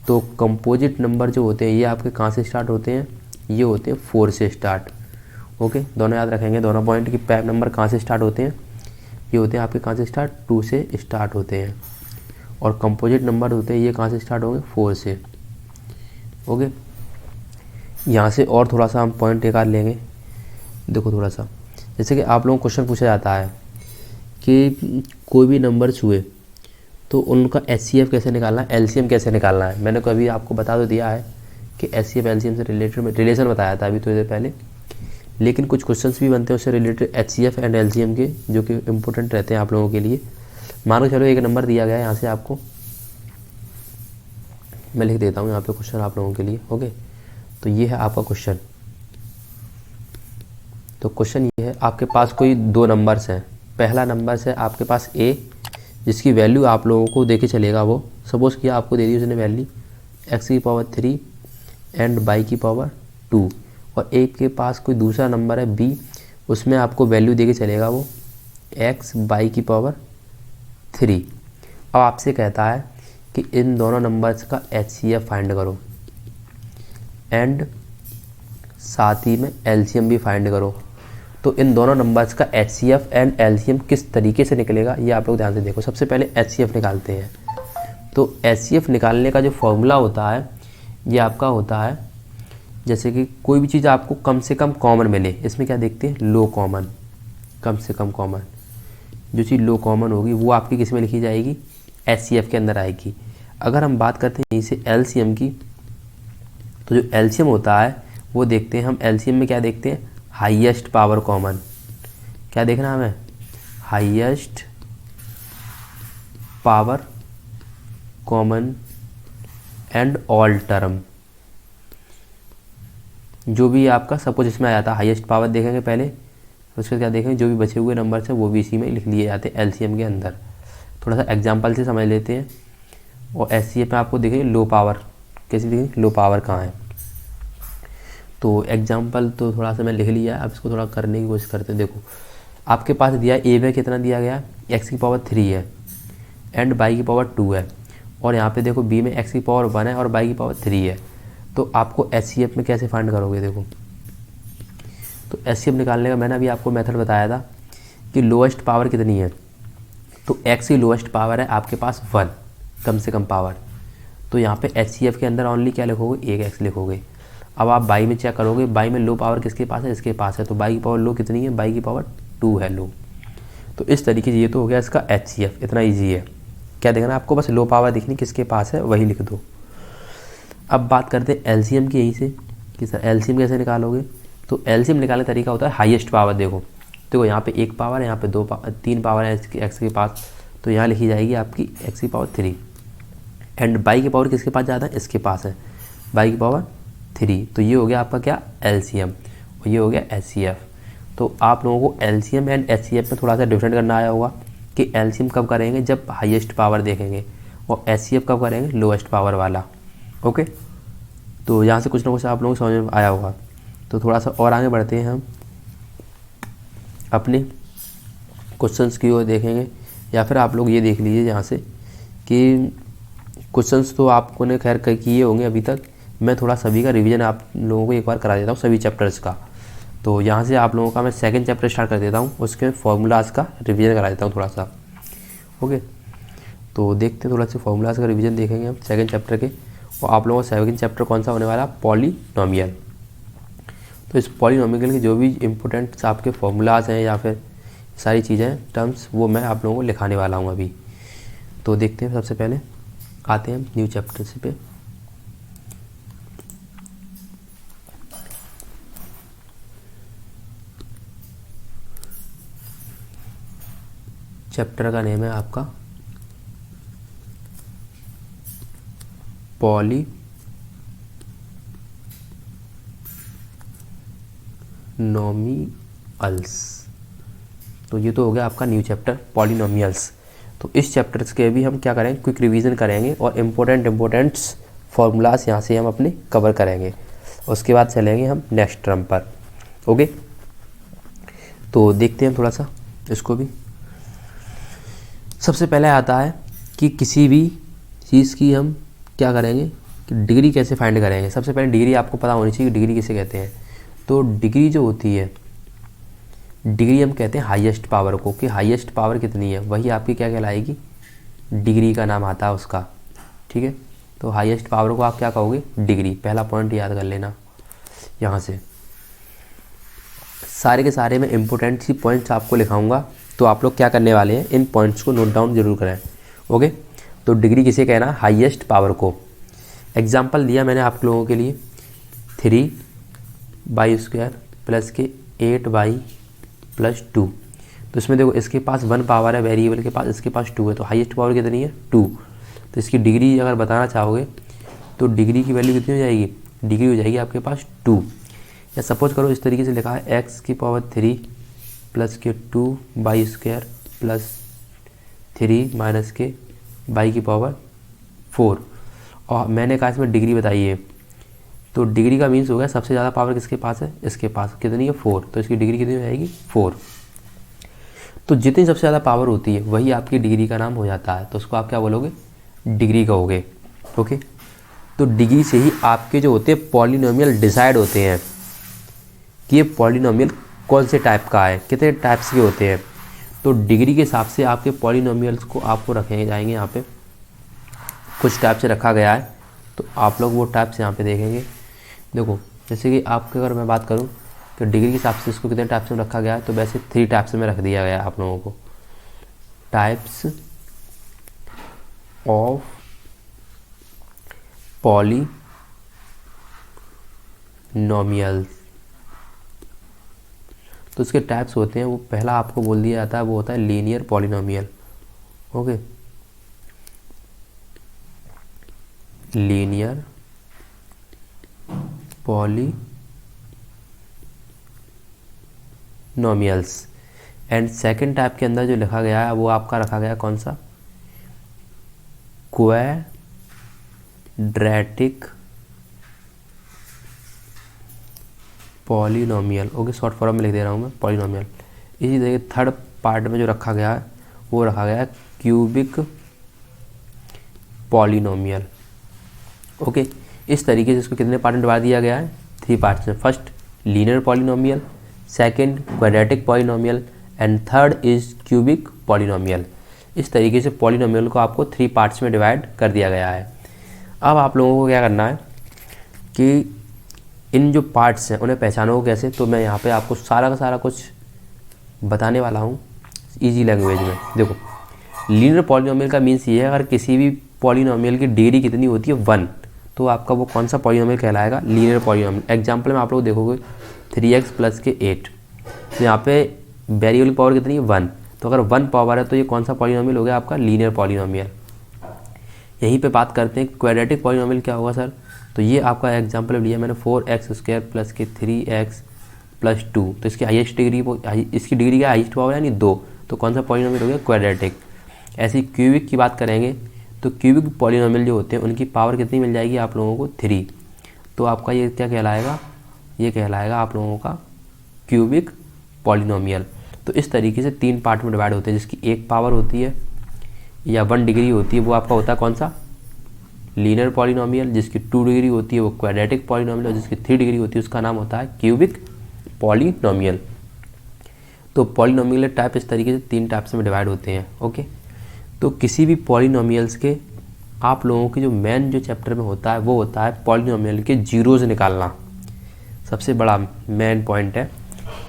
तो कंपोजिट नंबर जो होते हैं ये आपके कहाँ से स्टार्ट होते हैं, ये होते हैं 4 से स्टार्ट। ओके, दोनों याद रखेंगे, दोनों पॉइंट की प्राइम नंबर कहाँ से स्टार्ट होते हैं, ये होते हैं आपके कहाँ से स्टार्ट, 2 से स्टार्ट होते हैं, और कंपोजिट नंबर होते हैं ये कहाँ से स्टार्ट होंगे, 4 से। ओके, यहाँ से और थोड़ा सा हम पॉइंट एक आध लेंगे, देखो थोड़ा सा, जैसे कि आप लोगों को क्वेश्चन पूछा जाता है कि कोई भी नंबर छुए तो उनका HCF कैसे निकालना है, LCM कैसे निकालना है। मैंने कभी आपको बता तो दिया है कि HCF LCM से रिलेटेड रिलेशन बताया था अभी थोड़ी देर पहले, लेकिन कुछ क्वेश्चंस भी बनते हैं उससे रिलेटेड HCF एंड LCM के, जो कि इम्पोर्टेंट रहते हैं आप लोगों के लिए। मान लो चलो एक नंबर दिया गया है यहाँ से आपको, मैं लिख देता हूँ यहाँ पे क्वेश्चन आप लोगों के लिए। ओके, तो ये है आपका क्वेश्चन। तो क्वेश्चन ये है, आपके पास कोई दो नंबर्स हैं। पहला नंबर्स है आपके पास A, जिसकी वैल्यू आप लोगों को देके चलेगा वो, सपोज़ किया आपको दे दी उसने वैल्यू x³ एंड y², और एक के पास कोई दूसरा नंबर है B, उसमें आपको वैल्यू देके चलेगा वो x/3। अब आपसे कहता है कि इन दोनों नंबर्स का HCF फाइंड करो एंड साथ ही में LCM भी फाइंड करो। तो इन दोनों नंबर्स का HCF एंड LCM किस तरीके से निकलेगा ये आप लोग ध्यान से देखो। सबसे पहले HCF निकालते हैं। तो HCF निकालने का जो फॉर्मूला होता है ये आपका होता है, जैसे कि कोई भी चीज़ आपको कम से कम कॉमन मिले, इसमें क्या देखते हैं, लो कॉमन, कम से कम कॉमन। जो चीज़ लो कॉमन होगी वो आपकी किस में लिखी जाएगी, HCF के अंदर आएगी। अगर हम बात करते हैं यहीं से LCM की, तो जो LCM होता है वो देखते हैं हम, LCM में क्या देखते हैं, हाईएस्ट पावर कॉमन। क्या देखना हमें, highest power common and all term. जो भी आपका सपोज इसमें आ जाता है, हाईएस्ट पावर देखेंगे पहले, उसके क्या देखेंगे, जो भी बचे हुए नंबर हैं वो भी इसी में लिख लिए जाते हैं LCM के अंदर। थोड़ा सा एग्जांपल से समझ लेते हैं। और HCF में आपको देखेंगे लो पावर, कैसी देखेंगे, लो पावर कहाँ है। तो एग्जांपल तो थोड़ा सा मैं लिख लिया, अब इसको थोड़ा करने की कोशिश करते हैं। देखो आपके पास दिया A में कितना दिया गया, x³ है एंड y² है, और यहाँ पे देखो B में x1 है और y3 है। तो आपको HCF में कैसे फाइंड करोगे, देखो तो HCF निकालने का मैंने अभी आपको मेथड बताया था कि लोएस्ट पावर कितनी है। तो x की लोएस्ट पावर है आपके पास 1, कम से कम पावर। तो यहाँ पे HCF के अंदर ओनली क्या लिखोगे, एक x लिखोगे। अब आप y में चेक करोगे, y में लो पावर किसके पास है, इसके पास है। तो y की पावर लो कितनी है, y2 है लो। तो इस तरीके से ये तो हो गया इसका HCF, इतना ईजी है। क्या देखना आपको, बस लो पावर दिखनी किसके पास है वही लिख दो। अब बात करते हैं LCM की यहीं से कि सर LCM कैसे निकालोगे। तो LCM निकालने का तरीका होता है हाईएस्ट पावर। देखो यहाँ पे एक पावर है, यहाँ पे 3 पावर है x के पास, तो यहाँ लिखी जाएगी आपकी x³ एंड y की पावर किसके पास ज़्यादा है, इसके पास है y3। तो ये हो गया आपका क्या, LCM, और ये हो गया HCF। तो आप लोगों को LCM एंड HCF में थोड़ा सा डिफरेंट करना आया होगा कि LCM कब करेंगे, जब हाईएस्ट पावर देखेंगे, और HCF कब करेंगे, लोएस्ट पावर वाला। ओके, तो यहाँ से कुछ ना कुछ आप लोगों को समझ में आया होगा। तो थोड़ा सा और आगे बढ़ते हैं हम अपने क्वेश्चंस की ओर देखेंगे, या फिर आप लोग ये देख लीजिए यहाँ से कि क्वेश्चंस तो आपको ने खैर किए होंगे अभी तक। मैं थोड़ा सभी का रिवीजन आप लोगों को एक बार करा देता हूँ, सभी चैप्टर्स का। तो यहाँ से आप लोगों का मैं सेकंड चैप्टर स्टार्ट कर देता हूँ, उसके फार्मूलाज का रिवीजन करा देता हूँ थोड़ा सा। ओके, तो देखते हैं थोड़ा सा फार्मूलाज का रिवीजन देखेंगे हम सेकंड चैप्टर के। और आप लोगों का सेकंड चैप्टर कौन सा होने वाला, पॉलीनोमियल। तो इस पॉलीनोमियल के जो भी इम्पोर्टेंट आपके फार्मूलाज हैं या फिर सारी चीज़ें टर्म्स, वो मैं आप लोगों को लिखाने वाला हूँ अभी। तो देखते हैं, सबसे पहले आते हैं न्यू चैप्टर से पे। चैप्टर का नेम है आपका पॉलीनोमियल्स। तो ये तो हो गया आपका न्यू चैप्टर पॉलीनोमियल्स। तो इस चैप्टर्स के भी हम क्या करेंगे, क्विक रिवीजन करेंगे और इम्पोर्टेंट्स फार्मूलाज यहाँ से हम अपने कवर करेंगे। उसके बाद चलेंगे हम नेक्स्ट टर्म पर। ओके, तो देखते हैं थोड़ा सा इसको भी। सबसे पहले आता है कि किसी भी चीज़ की हम क्या करेंगे कि डिग्री कैसे फाइंड करेंगे। सबसे पहले डिग्री आपको पता होनी चाहिए कि डिग्री किसे कहते हैं। तो डिग्री जो होती है, डिग्री हम कहते हैं हाईएस्ट पावर को, कि हाईएस्ट पावर कितनी है वही आपकी क्या कहलाएगी, डिग्री का नाम आता है उसका। ठीक है, तो हाईएस्ट पावर को आप क्या कहोगे, डिग्री। पहला पॉइंट याद कर लेना। यहाँ से सारे के सारे मैं इम्पोर्टेंट सी पॉइंट्स आपको लिखाऊंगा, तो आप लोग क्या करने वाले हैं, इन पॉइंट्स को नोट डाउन जरूर करें। ओके, तो डिग्री किसे कहना, हाईएस्ट पावर को। एग्जाम्पल दिया मैंने आप लोगों के लिए 3/² प्लस के 8/+2। तो इसमें देखो इसके पास 1 पावर है वेरिएबल के पास, इसके पास 2 है, तो हाईएस्ट पावर कितनी है 2। तो इसकी डिग्री अगर बताना चाहोगे तो डिग्री की वैल्यू कितनी हो जाएगी, डिग्री हो जाएगी आपके पास 2। या सपोज करो इस तरीके से लिखा है x³ प्लस के 2/² प्लस 3 माइनस के y⁴। और मैंने कहा इसमें डिग्री बताई है, तो डिग्री का मीन्स हो गया सबसे ज़्यादा पावर किसके पास है, इसके पास कितनी है 4, तो इसकी डिग्री कितनी हो जाएगी 4। तो जितनी सबसे ज़्यादा पावर होती है वही आपकी डिग्री का नाम हो जाता है, तो उसको आप क्या बोलोगे, डिग्री कहोगे। ओके, तो डिग्री से ही आपके जो होते हैं पॉलिनोमियल डिसाइड होते हैं कि ये पॉलिनोमियल कौन से टाइप का है, कितने टाइप्स के होते हैं। तो डिग्री के हिसाब से आपके पॉलिनोमियल्स को आपको रखे जाएंगे, यहाँ पे कुछ टाइप से रखा गया है, तो आप लोग वो टाइप्स यहाँ पे देखेंगे। देखो जैसे कि आपके अगर मैं बात करूँ तो डिग्री के हिसाब से इसको कितने टाइप्स में रखा गया है, तो वैसे 3 टाइप्स में रख दिया गया है आप लोगों को। टाइप्स ऑफ पॉलिनोमियल्स, तो इसके टाइप्स होते हैं, वो पहला आपको बोल दिया जाता है, वो होता है linear polynomial. Okay, linear polynomials. And second type के अंदर जो लिखा गया है वो आपका रखा गया कौन सा, quadratic polynomial. Okay, short form में लिख दे रहा हूँ मैं पॉलिनोमियल। इसी तरह थर्ड पार्ट में जो रखा गया है वो रखा गया है क्यूबिक पॉलिनोमियल। ओके, इस तरीके से इसको कितने पार्ट में डिवाइड दिया गया है, 3 पार्ट्स में। First linear polynomial, second quadratic polynomial and third is cubic polynomial. इस तरीके से पॉलिनोमियल को आपको 3 पार्ट्स में डिवाइड कर दिया गया है। अब आप लोगों को क्या करना है कि इन जो पार्ट्स हैं उन्हें पहचानो कैसे, तो मैं यहाँ पे आपको सारा का सारा कुछ बताने वाला हूँ इजी लैंग्वेज में। देखो लीनियर पॉलिनोमियल का मीन्स ये है, अगर किसी भी पॉलिनोमियल की डिग्री कितनी होती है 1, तो आपका वो कौन सा पॉलिनोमियल कहलाएगा, लीनियर पॉलिनोमियल। एग्जाम्पल में आप लोग देखोगे 3x प्लस के 8, तो यहाँ पे वेरिएबल पावर कितनी है 1, तो अगर 1 पावर है तो ये कौन सा पॉलिनोमियल हो गया आपका, लीनियर पॉलिनोमियल। यहीं पे बात करते हैं क्वाड्रेटिक पॉलिनोमियल क्या होगा सर, तो ये आपका एग्जाम्पल लिया मैंने 4x² प्लस के 3x+2, तो इसकी हाईएस्ट डिग्री, इसकी डिग्री का हाईएस्ट पावर यानी 2, तो कौन सा पॉलिनोमियल हो गया, क्वाड्रेटिक। ऐसे क्यूबिक की बात करेंगे तो क्यूबिक पॉलिनोमियल जो होते हैं उनकी पावर कितनी मिल जाएगी आप लोगों को 3, तो आपका ये क्या कहलाएगा, ये कहलाएगा आप लोगों का क्यूबिक पॉलिनोमियल। तो इस तरीके से 3 पार्ट में डिवाइड होते हैं, जिसकी 1 पावर होती है या 1 डिग्री होती है वो आपका होता है कौन सा, लीनियर पॉलिनोमियल। जिसकी 2 डिग्री होती है वो क्वाड्रेटिक पॉलिनोमियल, और जिसकी 3 डिग्री होती है उसका नाम होता है क्यूबिक पॉलिनोमियल। तो पॉलिनोमियल टाइप इस तरीके से 3 टाइप्स में डिवाइड होते हैं। ओके, तो किसी भी पॉलिनोमियल्स के आप लोगों के जो मेन जो चैप्टर में होता है वो होता है पॉलिनोमियल के जीरोज निकालना। सबसे बड़ा मेन पॉइंट है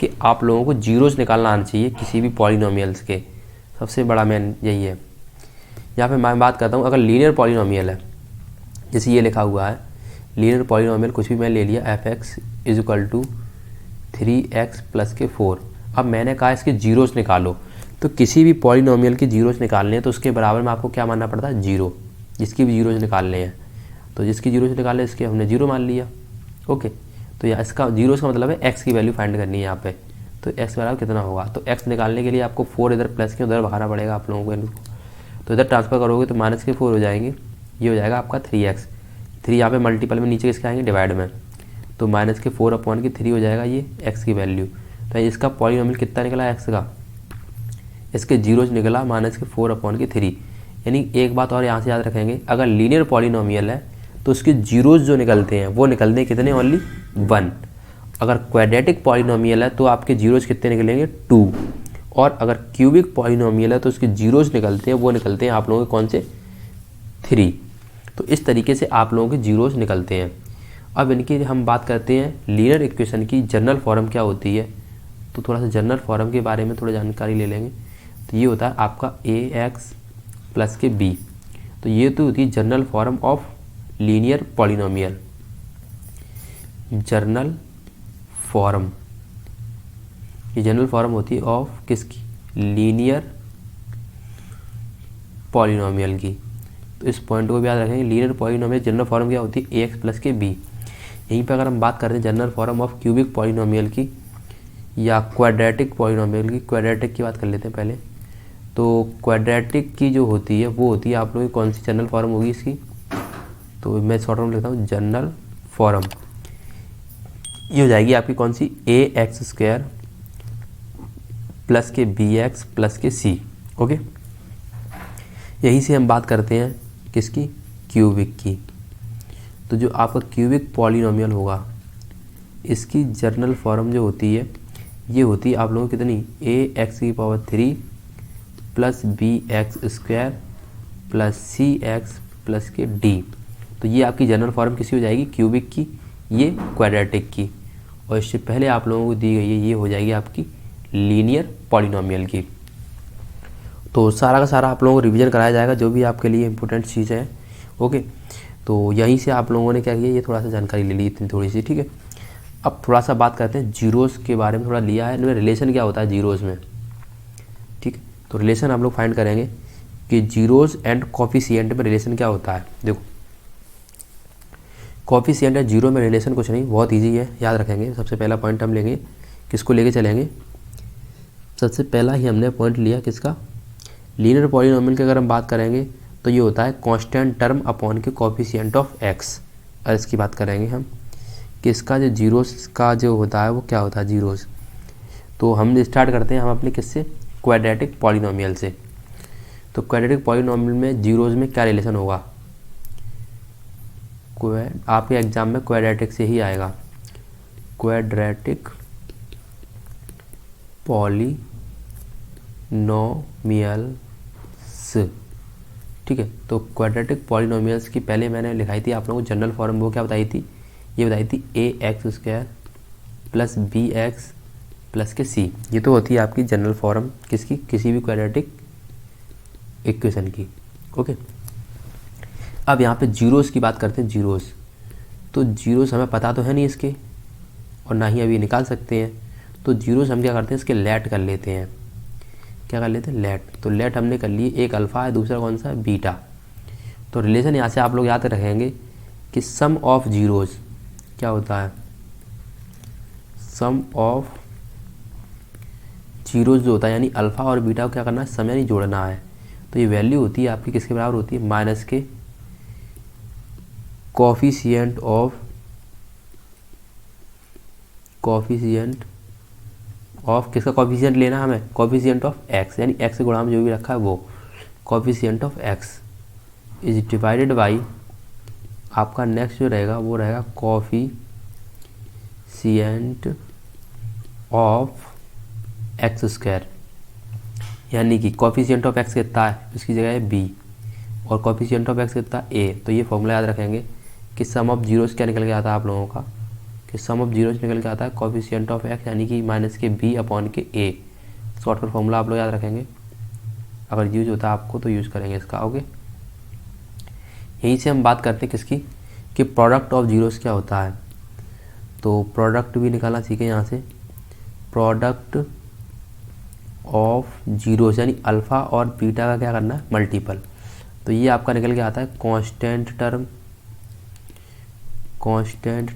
कि आप लोगों को जीरोज निकालना आना चाहिए किसी भी पॉलिनोमियल्स के, सबसे बड़ा मेन यही है। यहाँ पे मैं बात करता हूँ अगर लीनियर पॉलिनोमियल है, जैसे ये लिखा हुआ है लीनियर पॉलिनोमियल, कुछ भी मैं ले लिया f(x) = 3x प्लस के 4। अब मैंने कहा इसके जीरोस निकालो, तो किसी भी पॉलिनोमियल के जीरोस निकालने हैं तो उसके बराबर में आपको क्या मानना पड़ता है, जीरो। जिसकी भी जीरोस निकालने हैं तो जिसकी जीरोस निकालने इसके हमने जीरो मान लिया। ओके, तो यहाँ इसका जीरोस का मतलब है x की वैल्यू फाइंड करनी है यहाँ पे, तो x बराबर कितना होगा, तो x निकालने के लिए आपको 4 इधर प्लस के उधर भगाना पड़ेगा आप लोगों को इनको, तो इधर ट्रांसफर करोगे तो -4 हो जाएंगे, ये हो जाएगा आपका 3x। 3 यहाँ पे मल्टीपल में, नीचे किसके आएंगे डिवाइड में, तो -4/3 हो जाएगा ये x की वैल्यू। तो इसका पॉलिनोमियल कितना निकला x का, इसके जीरोज निकला -4/3। यानी एक बात और यहाँ से याद रखेंगे, अगर लीनियर पॉलिनोमियल है तो उसके जीरोज जो निकलते हैं वो निकलते हैं कितने, ओनली 1। अगर क्वाड्रेटिक पॉलिनोमियल है तो आपके जीरोज कितने निकलेंगे, 2। और अगर क्यूबिक पॉलिनोमियल है तो उसके जीरोज निकलते हैं, वो निकलते हैं आप लोगों के कौन से, 3। तो इस तरीके से आप लोगों के जीरोज निकलते हैं। अब इनकी हम बात करते हैं लीनियर इक्वेशन की जनरल फॉर्म क्या होती है, तो थोड़ा सा जनरल फॉर्म के बारे में थोड़ा जानकारी ले लेंगे। तो ये होता है आपका ax प्लस के b, तो ये तो होती है general form of linear polynomial. Journal form, ये जनरल फॉर्म होती है ऑफ किसकी, लीनियर पॉलिनोमियल की। तो इस पॉइंट को भी याद रखेंगे, लीनियर पॉलिनोमियल जनरल फॉर्म क्या होती है, ax प्लस के b। यहीं पर अगर हम बात करते हैं general form of cubic polynomial की या क्वाड्रेटिक पॉलिनोमियल की, क्वाड्रेटिक की बात कर लेते हैं पहले। तो क्वाड्रेटिक की जो होती है वो होती है आप लोगों की कौन सी जनरल फॉर्म होगी इसकी, तो मैं शॉर्ट फॉर्म लिखता हूँ जनरल फॉर्म। ये हो जाएगी आपकी कौन सी, ax² प्लस के bx प्लस के c। ओके, यहीं से हम बात करते हैं किसकी, क्यूबिक की। तो जो आपका क्यूबिक पॉलिनोमियल होगा इसकी जनरल फॉर्म जो होती है ये होती है आप लोगों की कितनी, ax³ plus bx² plus cx plus के d। तो ये आपकी जनरल फॉर्म किसी हो जाएगी, क्यूबिक की, ये क्वाड्रेटिक की। और इससे पहले आप लोगों को दी गई है ये हो जाएगी आपकी लीनियर पॉलिनोमियल की। तो सारा का सारा आप लोगों को रिवीजन कराया जाएगा जो भी आपके लिए इंपॉर्टेंट चीज़ है। ओके, तो यहीं से आप लोगों ने क्या किया, ये थोड़ा सा जानकारी ले ली इतनी थोड़ी सी, ठीक है। अब थोड़ा सा बात करते हैं जीरोज़ के बारे में, थोड़ा लिया है इनमें रिलेशन क्या होता है जीरोज़ में, ठीक है। तो रिलेशन आप लोग फाइंड करेंगे कि जीरोज़ एंड कोफिशिएंट में रिलेशन क्या होता है। देखो कोफिशिएंट एंड जीरो में रिलेशन कुछ नहीं, बहुत ईजी है, याद रखेंगे। सबसे पहला पॉइंट हम लेंगे, किसको लेके चलेंगे, सबसे पहला ही हमने पॉइंट लिया किसका, लीनियर पॉलिनोमियल की अगर हम बात करेंगे तो ये होता है कांस्टेंट टर्म अपॉन के कोफिशिएंट ऑफ एक्स। और इसकी बात करेंगे हम कि इसका जो जीरोस का जो होता है वो क्या होता है जीरोस। तो हम स्टार्ट करते हैं हम अपने किससे, क्वाड्रेटिक पॉलिनोमियल से। तो क्वाड्रेटिक पॉलिनोमियल में जीरोस में क्या रिलेशन होगा, आपके एग्जाम में क्वाड्रेटिक से ही आएगा, क्वाड्रेटिक पॉलिनोमियल्स, ठीक है। तो क्वाड्रेटिक पॉलिनोमियल्स की पहले मैंने लिखाई थी आप लोगों को जनरल फॉर्म, वो क्या बताई थी, ये बताई थी ax² प्लस bx प्लस के c। ये तो होती है आपकी जनरल फॉर्म किसकी, किसी भी क्वाड्रेटिक इक्वेशन की। ओके, अब यहाँ पे जीरोस की बात करते हैं। जीरोस, तो जीरोस हमें पता तो है नहीं इसके और ना ही अभी निकाल सकते हैं। तो जीरोस हम क्या करते हैं, इसके लेट कर लेते हैं। क्या कर लेते हैं, लेट। तो लेट हमने कर लिए, एक अल्फ़ा है, दूसरा कौन सा है, बीटा। तो रिलेशन यहाँ से आप लोग याद रखेंगे कि सम ऑफ जीरोस क्या होता है, सम ऑफ जीरोस जो होता है यानी अल्फ़ा और बीटा को क्या करना है, समय नहीं जोड़ना है। तो ये वैल्यू होती है आपकी किसके बराबर होती है, माइनस के कोफिशिएंट ऑफ किसका कोफिशिएंट लेना है हमें, कोफिशिएंट ऑफ एक्स, यानी एक्स के गुणा में जो भी रखा है वो coefficient of x is divided by आपका नेक्स्ट जो रहेगा वो रहेगा कोफिशिएंट ऑफ x², यानी कि कोफिशिएंट ऑफ एक्स कितना है, इसकी जगह है b और कोफिशिएंट ऑफ एक्स कितना है a। तो ये फॉर्मूला याद रखेंगे कि सम ऑफ जीरोस क्या निकल के आता है आप लोगों का, कि सम ऑफ जीरोस निकल के आता है कोफिशिएंट ऑफ एक्स यानी कि माइनस के b अपॉन के a। शॉर्टकट फॉर्मूला आप लोग याद रखेंगे, अगर यूज होता है आपको तो यूज़ करेंगे इसका। ओके, यहीं से हम बात करते हैं किसकी, कि प्रोडक्ट ऑफ जीरोस क्या होता है। तो प्रोडक्ट भी निकालना सीखें यहाँ से, प्रोडक्ट ऑफ जीरोस यानी अल्फ़ा और बीटा का क्या करना है, मल्टीपल। तो ये आपका निकल के आता है कांस्टेंट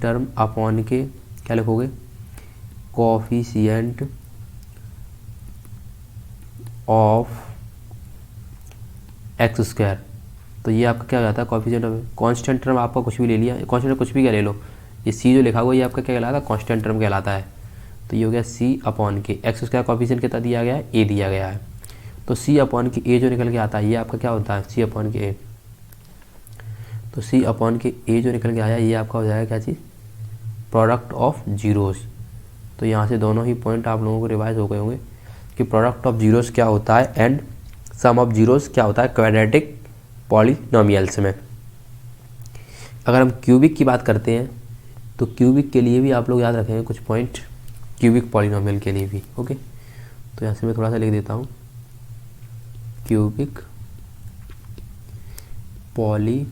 टर्म अपॉन के क्या लिखोगे, कोफिशिएंट ऑफ x²। तो ये आपका क्या कहता है, कोफिशिएंट ऑफ कांस्टेंट टर्म, आपका कुछ भी ले लिया, कांस्टेंट कुछ भी क्या ले लो, ये c जो लिखा हुआ ये आपका क्या कहलाता है, कांस्टेंट टर्म कहलाता है। तो ये हो गया c अपॉन के x² कोफिशिएंट कितना दिया गया है, a दिया गया है। तो c अपॉन के a जो निकल के आता है ये आपका क्या होता है, c अपॉन के a। तो c अपॉन के a जो निकल के आया ये आपका हो जाएगा क्या चीज़, प्रोडक्ट ऑफ जीरोस। तो यहाँ से दोनों ही पॉइंट आप लोगों को रिवाइज हो गए होंगे कि प्रोडक्ट ऑफ जीरोस क्या होता है एंड सम ऑफ जीरोस क्या होता है क्वाड्रेटिक पॉलिनोमियल्स में। अगर हम क्यूबिक की बात करते हैं तो क्यूबिक के लिए भी आप लोग याद रखेंगे कुछ पॉइंट, क्यूबिक पॉलिनोमियल के लिए भी। ओके, तो यहाँ से मैं थोड़ा सा लिख देता हूँ, क्यूबिक पॉलिनोमियल्स।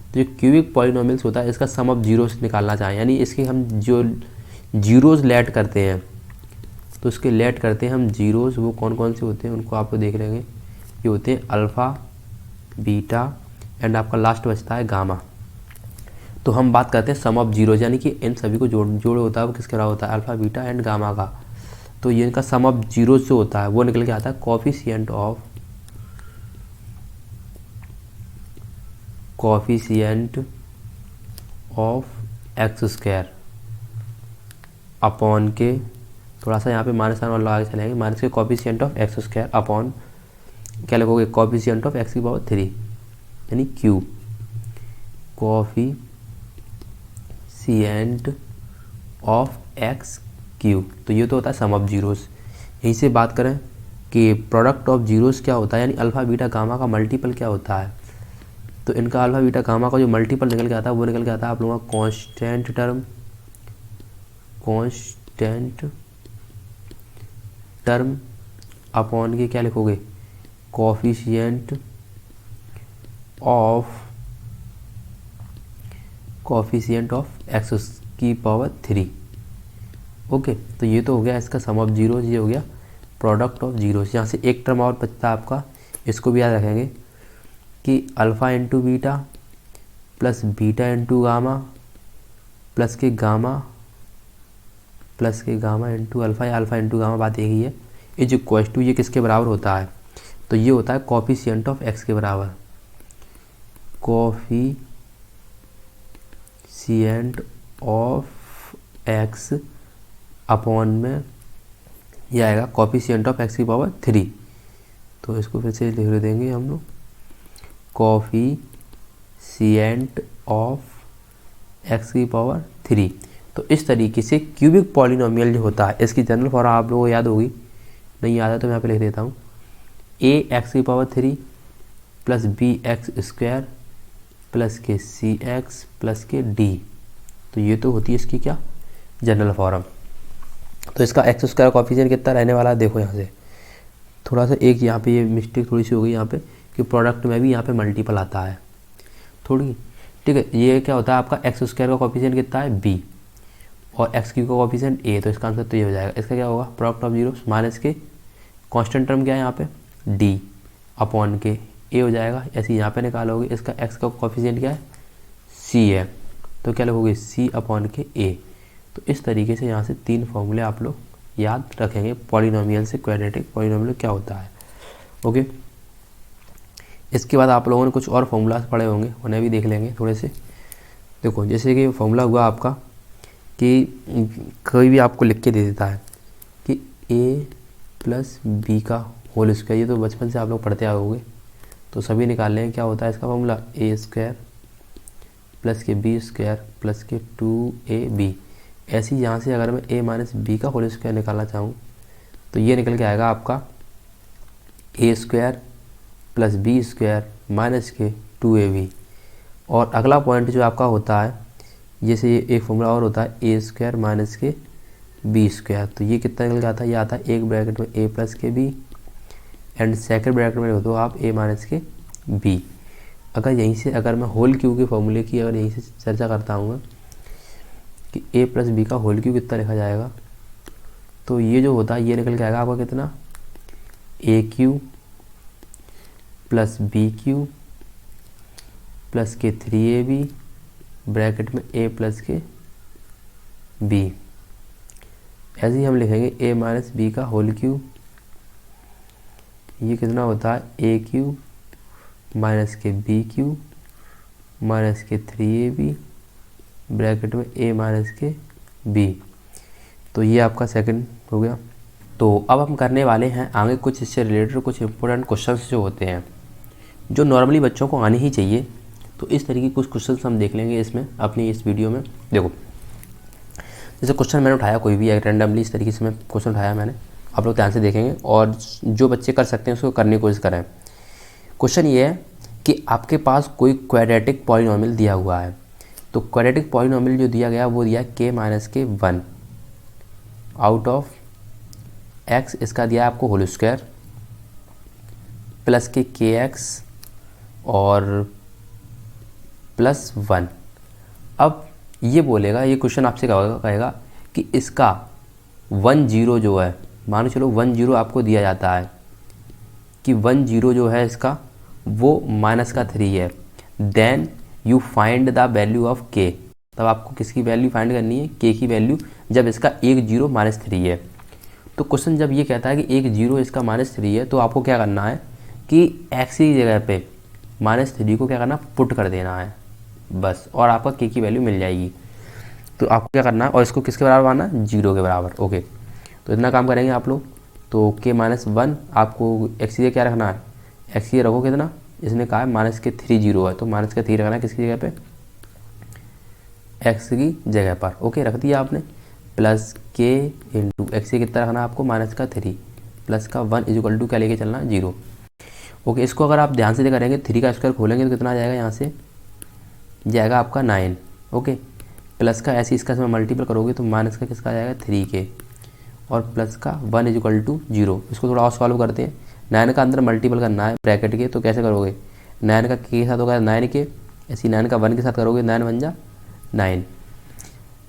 तो जो क्यूबिक पॉलिनोमियल्स होता है इसका सम ऑफ जीरोस निकालना चाहें, यानी इसके हम जो जीरोस लेट करते हैं, तो उसके लेट करते हैं हम जीरोस, वो कौन कौन से होते हैं उनको आपको देख लेंगे। ये होते हैं अल्फ़ा, बीटा एंड आपका लास्ट बचता है गामा। तो हम बात करते हैं सम ऑफ जीरोज, यानी कि इन सभी को जोड़ होता है वो किसके बराबर होता है, अल्फ़ा, बीटा एंड गामा का। तो ये इनका सम ऑफ जीरोज जो होता है वो निकल के आता है coefficient of x square upon के, थोड़ा सा यहाँ पे माइनस साइन वाला आगे चलेंगे, माइनस के coefficient of x square upon क्या लिखोगे, कोफिशिएंट ऑफ एक्स की पावर 3 यानी Q, coefficient of x Q. तो ये तो होता है सम ऑफ जीरोस। यहीं से बात करें कि प्रोडक्ट ऑफ जीरोस क्या होता है, यानी अल्फ़ा बीटा गामा का मल्टीपल क्या होता है। तो इनका अल्फ़ा बीटा गामा का जो मल्टीपल निकल के आता है वो निकल के आता है आप लोगों का कांस्टेंट टर्म अपॉन के क्या लिखोगे, कोफिशिएंट ऑफ एक्स की पावर 3। ओके, तो ये तो हो गया इसका सम ऑफ जीरोस, ये हो गया प्रोडक्ट ऑफ जीरोस। यहाँ से एक टर्म और बचता है आपका, इसको भी याद रखेंगे कि alpha into beta plus beta into gamma plus के गामा इंटू अल्फ़ा, या अल्फ़ा इंटू गामा, बात यही है। ये जो इक्वल्स टू ये किसके बराबर होता है, तो ये होता है कोफिशिएंट ऑफ एक्स के बराबर, कोफिशिएंट ऑफ एक्स अपॉन में ये आएगा कोफिशिएंट ऑफ एक्स की पावर 3। तो इसको फिर से लिख देंगे हम लोग, कोफिशिएंट ऑफ एक्स की पावर 3। तो इस तरीके से क्यूबिक पॉलिनोमियल जो होता है इसकी जनरल फॉर्म आप लोगों को याद होगी, नहीं याद है तो मैं यहाँ पे लिख देता हूँ, ए एक्स की power 3 plus b x square plus k c x plus k d. तो ये तो होती है इसकी क्या, जनरल फॉर्म। तो इसका एक्स स्क्वायर कोफिशिएंट कितना रहने वाला है, देखो यहाँ से थोड़ा सा एक यहाँ पे ये मिस्टेक थोड़ी सी हो गई यहाँ पे कि प्रोडक्ट में भी यहाँ पे मल्टीपल आता है थोड़ी, ठीक है। ये क्या होता है आपका एक्स स्क्वायर का कोफिशिएंट कितना है बी और एक्स क्यू का कोफिशिएंट ए, तो इसका आंसर तो ये हो जाएगा। इसका क्या होगा, प्रोडक्ट ऑफ जीरो माइनस के कांस्टेंट टर्म क्या है यहाँ पे डी अपॉन के ए हो जाएगा। ऐसे यहाँ पे निकालोगे, इसका एक्स का कोफिशिएंट क्या है सी है, तो क्या लिखोगे सी अपॉन के ए। तो इस तरीके से यहाँ से 3 फॉर्मूले आप लोग याद रखेंगे पॉलिनोमियल से, क्वाड्रेटिक पॉलिनोमियल क्या होता है। ओके, इसके बाद आप लोगों ने कुछ और फॉर्मूलाज पढ़े होंगे, उन्हें भी देख लेंगे थोड़े से। देखो जैसे कि फॉर्मूला हुआ आपका कि कोई भी आपको लिख के दे देता है कि a प्लस बी का होल स्क्वायर, ये तो बचपन से आप लोग पढ़ते आओगे, तो सभी निकाल लें क्या होता है इसका फॉर्मूला, ए स्क्वायर प्लस के बी स्क्वायर प्लस के 2ab। ऐसे ही यहाँ से अगर मैं a माइनस बी का होल स्क्वायर निकालना चाहूँ तो ये निकल के आएगा आपका A square plus B square minus के 2ab। और अगला पॉइंट जो आपका होता है, जैसे ये एक फॉर्मूला और होता है ए स्क्वायर माइनस के बी स्क्वायर, तो ये कितना निकल के आता है, ये आता है एक ब्रैकेट में ए प्लस के बी एंड सेकंड ब्रैकेट में लिख दो आप ए माइनस के बी। अगर यहीं से अगर मैं होल क्यू के फॉर्मूले की अगर यहीं से चर्चा करता हूँ कि ए प्लस बी का होल क्यू कितना लिखा जाएगा, तो ये जो होता है ये निकल के आएगा आपका कितना, A cube plus B cube plus के 3ab ब्रैकेट में a प्लस के b। ऐसे ही हम लिखेंगे a माइनस बी का होल क्यू, ये कितना होता है ए क्यू माइनस के बी क्यू माइनस के 3ab ब्रैकेट में a माइनस के b। तो ये आपका सेकंड हो गया। तो अब हम करने वाले हैं आगे कुछ इससे रिलेटेड कुछ इंपॉर्टेंट क्वेश्चंस जो होते हैं जो नॉर्मली बच्चों को आने ही चाहिए। तो इस तरीके के कुछ क्वेश्चंस हम देख लेंगे इसमें अपनी इस वीडियो में। देखो जैसे क्वेश्चन मैंने उठाया कोई भी रैंडमली इस तरीके से मैं क्वेश्चन उठाया मैंने, आप लोग ध्यान से देखेंगे और जो बच्चे कर सकते हैं उसको करने की कोशिश करें। क्वेश्चन ये है कि आपके पास कोई क्वाड्रेटिक पॉलिनोमियल दिया हुआ है, तो क्वाड्रेटिक पॉलिनोमियल जो दिया गया वो दिया k माइनस के 1 आउट ऑफ x, इसका दिया आपको होल स्क्वायर प्लस के kx और प्लस 1। अब ये बोलेगा, ये क्वेश्चन आपसे कहेगा कि इसका 1 0 जो है, मान लो चलो 1 0 आपको दिया जाता है कि 1 0 जो है इसका वो -3 है, then you find the value of k। तब आपको किसकी वैल्यू फाइंड करनी है, k की वैल्यू, जब इसका 1 0 -3 है। तो क्वेश्चन जब ये कहता है कि 1 0 इसका -3 है, तो आपको क्या करना है कि x की जगह पे -3 को क्या करना, पुट कर देना है बस, और आपका k की वैल्यू मिल जाएगी। तो आपको क्या करना है, और इसको किसके बराबर आना, 0 के बराबर। ओके, तो इतना काम करेंगे आप लोग। तो k -1 आपको x की जगह क्या रखना है, x की जगह रखो कितना, इसने कहा है -3 0 है, तो -3 रखना है किसकी जगह पे, x की जगह पर। ओके, रख दिया आपने, प्लस k इंटू एक्स की कितना रखना है आपको, -3 प्लस का 1 इक्वल टू क्या लेके चलना है, 0। ओके, इसको अगर आप ध्यान से करेंगे, 3 का स्क्वायर खोलेंगे तो कितना आ जाएगा, यहाँ से जाएगा आपका 9। ओके, प्लस का ऐसे इसका इसमें मल्टीपल करोगे तो माइनस का किसका आ जाएगा, 3k, और प्लस का 1 इक्वल टू 0। इसको थोड़ा और सॉल्व करते हैं। 9 का अंदर मल्टीपल करना है ब्रैकेट के, तो कैसे करोगे, 9 का के साथ होगा 9k, ऐसी 9 का 1 के साथ करोगे, 9 बन जा 9,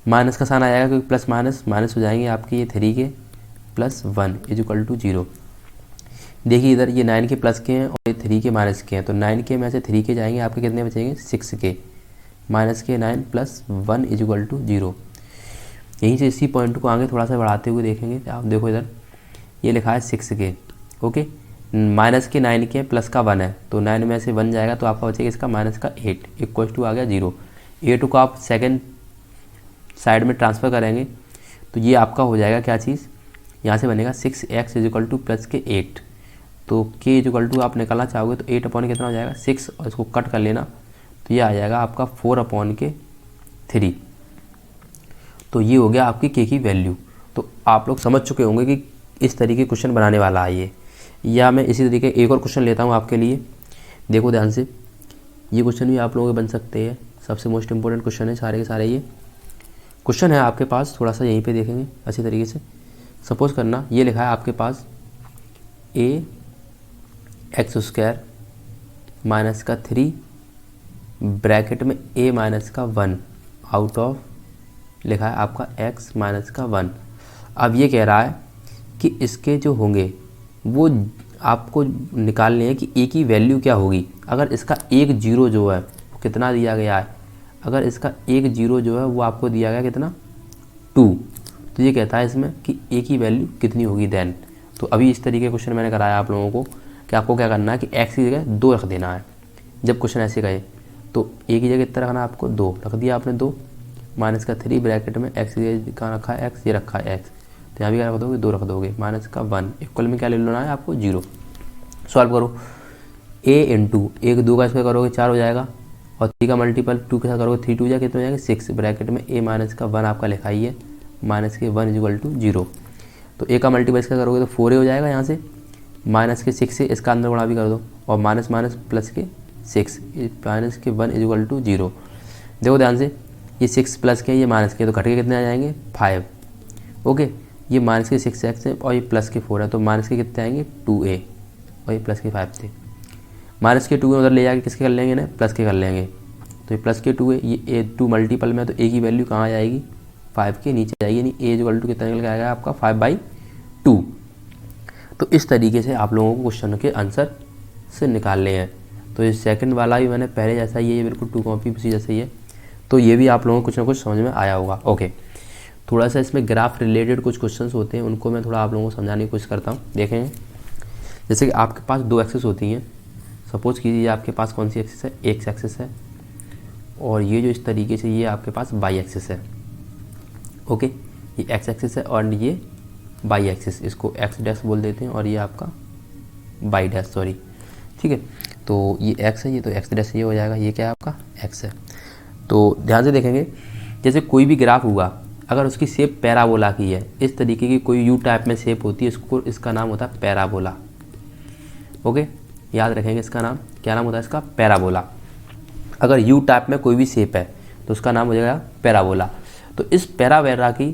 माइनस का साइन आ जाएगा क्योंकि प्लस माइनस माइनस हो जाएंगे आपके ये 3k प्लस 1 इक्वल टू 0। देखिए इधर ये 9 के प्लस के हैं और ये 3 के माइनस के हैं, तो 9 के में से 3 के जाएंगे, आपके कितने बचेंगे, 6k माइनस के 9 प्लस 1 इक्वल टू 0। यहीं से इसी पॉइंट को आगे थोड़ा सा बढ़ाते हुए देखेंगे, आप देखो इधर ये लिखा है 6k। ओके, माइनस के 9 के प्लस का 1 है, तो 9 में से 1 जाएगा तो आपका बचेगा इसका माइनस का 8 इक्वल टू आ गया 0। 8 को आप सेकेंड साइड में ट्रांसफ़र करेंगे तो ये आपका हो जाएगा क्या चीज़, यहाँ से बनेगा 6x इक्वल टू प्लस के 8, तो k इक्वल टू आप निकालना चाहोगे तो 8 अपॉन कितना हो जाएगा 6, और इसको कट कर लेना तो ये आ जाएगा आपका 4 अपॉन के 3। तो ये हो गया आपकी k की वैल्यू। तो आप लोग समझ चुके होंगे कि इस तरीके क्वेश्चन बनाने वाला है ये। या मैं इसी तरीके एक और क्वेश्चन लेता हूँ आपके लिए, देखो ध्यान से, ये क्वेश्चन भी आप लोगों के बन सकते हैं, सबसे मोस्ट इंपॉर्टेंट क्वेश्चन है सारे के सारे। ये क्वेश्चन है आपके पास, थोड़ा सा यहीं पे देखेंगे अच्छी तरीके से। सपोज करना ये लिखा है आपके पास ax² माइनस का 3 ब्रैकेट में a माइनस का 1 आउट ऑफ लिखा है आपका x माइनस का 1। अब ये कह रहा है कि इसके जो होंगे वो आपको निकालने हैं कि a की वैल्यू क्या होगी। अगर इसका 1 0 जो है वो कितना दिया गया है, अगर इसका 1 0 जो है वो आपको दिया गया कितना 2, तो ये कहता है इसमें कि a की वैल्यू कितनी होगी देन। तो अभी इस तरीके का क्वेश्चन मैंने कराया आप लोगों को कि आपको क्या करना है कि x की जगह 2 रख देना है। जब क्वेश्चन ऐसे कहे तो a की जगह कितना रखना है आपको 2, रख दिया आपने 2 माइनस का 3 ब्रैकेट में x की जगह कहाँ रखा है x, ये रखा है x, तो यहाँ भी क्या रख दोगे 2 रख दोगे, माइनस का 1 इक्वल में क्या ले लेना है आपको 0। सॉल्व करो, a इंटू 1 2 का स्क्वायर करोगे 4 हो जाएगा, और 3 का मल्टीपल 2 के साथ करोगे 3 2 जा कितने हो जाएंगे 6 ब्रैकेट में a माइनस का 1 आपका लिखा ही है, माइनस के 1 इक्वल टू 0। तो a का मल्टीपल इसका करोगे तो 4a हो जाएगा, यहाँ से माइनस के 6 से इसका अंदर गुणा भी कर दो, और माइनस माइनस प्लस के 6 माइनस के 1 इक्वल टू 0। देखो ध्यान से, ये 6 प्लस के ये माइनस के, तो घट के कितने आ जाएंगे 5। ओके, ये माइनस के 6x है और ये प्लस के 4 है, तो माइनस के कितने आएंगे 2a, और ये प्लस के 5 थे। माइनस के 2 उधर ले जाके किसके कर लेंगे ना, प्लस के कर लेंगे, तो ये प्लस के 2 है, ये a 2 मल्टीपल में, तो a की वैल्यू कहाँ आ जाएगी 5 के नीचे जाएगी, यानी a इक्वल टू कितना निकल के आएगा आपका 5/2। तो इस तरीके से आप लोगों को क्वेश्चन के आंसर से निकालने हैं। तो ये सेकंड वाला भी मैंने पहले जैसा ही है, ये बिल्कुल 2 कॉपी उसी जैसे ही है, तो ये भी आप लोगों को कुछ ना कुछ समझ में आया होगा। ओके, थोड़ा सा इसमें ग्राफ रिलेटेड कुछ क्वेश्चंस होते हैं, उनको मैं थोड़ा आप लोगों को समझाने की कोशिश करता हूँ। देखेंगे जैसे कि आपके पास 2 एक्सिस होती हैं, सपोज कीजिए आपके पास कौन सी एक्सिस है, एक्स एक्सिस है, और ये जो इस तरीके से ये आपके पास वाई एक्सिस है। ओके, ये एक्स एक्सिस है और ये वाई एक्सिस, इसको एक्स डैश बोल देते हैं, और ये आपका वाई डैश, सॉरी, ठीक है। तो ये एक्स है, ये तो एक्स डैश ये हो जाएगा, ये क्या है आपका एक्स है। तो ध्यान से देखेंगे, जैसे कोई भी ग्राफ हुआ, अगर उसकी शेप पैराबोला की है, इस तरीके की कोई यू टाइप में शेप होती है, इसका नाम होता है पैराबोला। ओके, याद रखेंगे इसका नाम, क्या नाम होता है इसका, पैराबोला। अगर यू टाइप में कोई भी शेप है तो उसका नाम हो जाएगा पैराबोला। तो इस पैराबोला की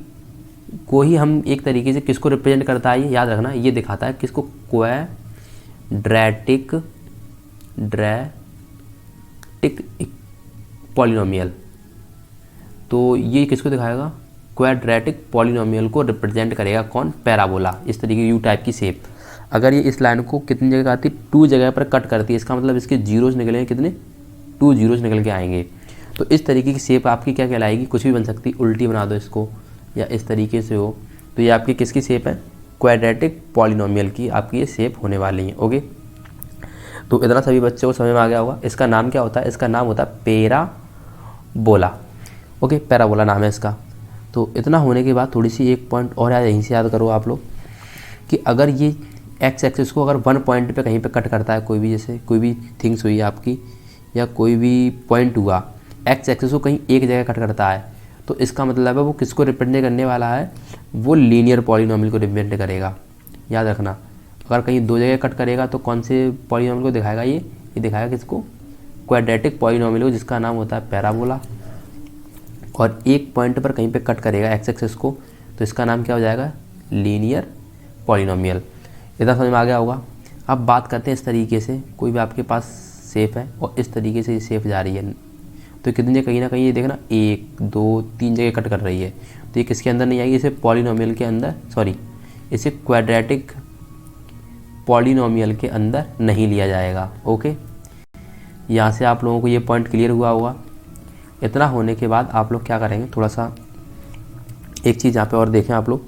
को ही हम एक तरीके से किसको रिप्रेजेंट करता है, ये याद रखना, ये दिखाता है किसको, क्वाड्रेटिक पॉलिनोमियल। तो ये किसको दिखाएगा? क्वाड्रेटिक पॉलिनोमियल को रिप्रेजेंट करेगा कौन? पैराबोला। इस तरीके की यू टाइप की शेप। अगर ये इस लाइन को कितनी जगह आती है? 2 जगह पर कट करती है। इसका मतलब इसके जीरोज निकलेंगे कितने? 2 जीरोज निकल के आएंगे। तो इस तरीके की शेप आपकी क्या कहलाएगी? कुछ भी बन सकती है, उल्टी बना दो इसको या इस तरीके से हो, तो ये आपकी किसकी शेप है? क्वाड्रेटिक पॉलिनोमियल की आपकी ये शेप होने वाली है। ओके, तो इतना सभी बच्चों को समझ में आ गया होगा। इसका नाम क्या होता है? इसका नाम होता है पैराबोला। ओके, पैराबोला नाम है इसका। तो इतना होने के बाद थोड़ी सी एक पॉइंट और यहीं से याद करो आप लोग कि अगर ये एक्स एक्सिस को अगर 1 पॉइंट पे कहीं पे कट करता है, कोई भी जैसे कोई भी थिंग्स हुई आपकी या कोई भी पॉइंट हुआ, एक्स एक्सिस को कहीं एक जगह कट करता है, तो इसका मतलब है वो किसको रिप्रेजेंट करने वाला है? वो लीनियर पॉलिनोमियल को रिप्रेजेंट करेगा। याद रखना, अगर कहीं 2 जगह कट करेगा तो कौन से पॉलिनोमियल को दिखाएगा? ये दिखाएगा किसको? क्वाड्रेटिक पॉलिनोमियल को, जिसका नाम होता है पैराबोला। और एक पॉइंट पर कहीं पे कट करेगा एक्स एक्सिस को, तो इसका नाम क्या हो जाएगा? Linear polynomial. इतना समझ में आ गया होगा। अब बात करते हैं इस तरीके से, कोई भी आपके पास शेप है और इस तरीके से ये शेप जा रही है, तो कितनी कहीं ना कहीं ये देखना 1 2 3 जगह कट कर रही है, तो ये किसके अंदर नहीं आएगी? इसे पॉलिनोमियल के अंदर, सॉरी, इसे क्वाड्रेटिक पॉलिनोमियल के अंदर नहीं लिया जाएगा। ओके, यहाँ से आप लोगों को ये पॉइंट क्लियर हुआ होगा। इतना होने के बाद आप लोग क्या करेंगे? थोड़ा सा एक चीज़ यहाँ पे और देखें आप लोग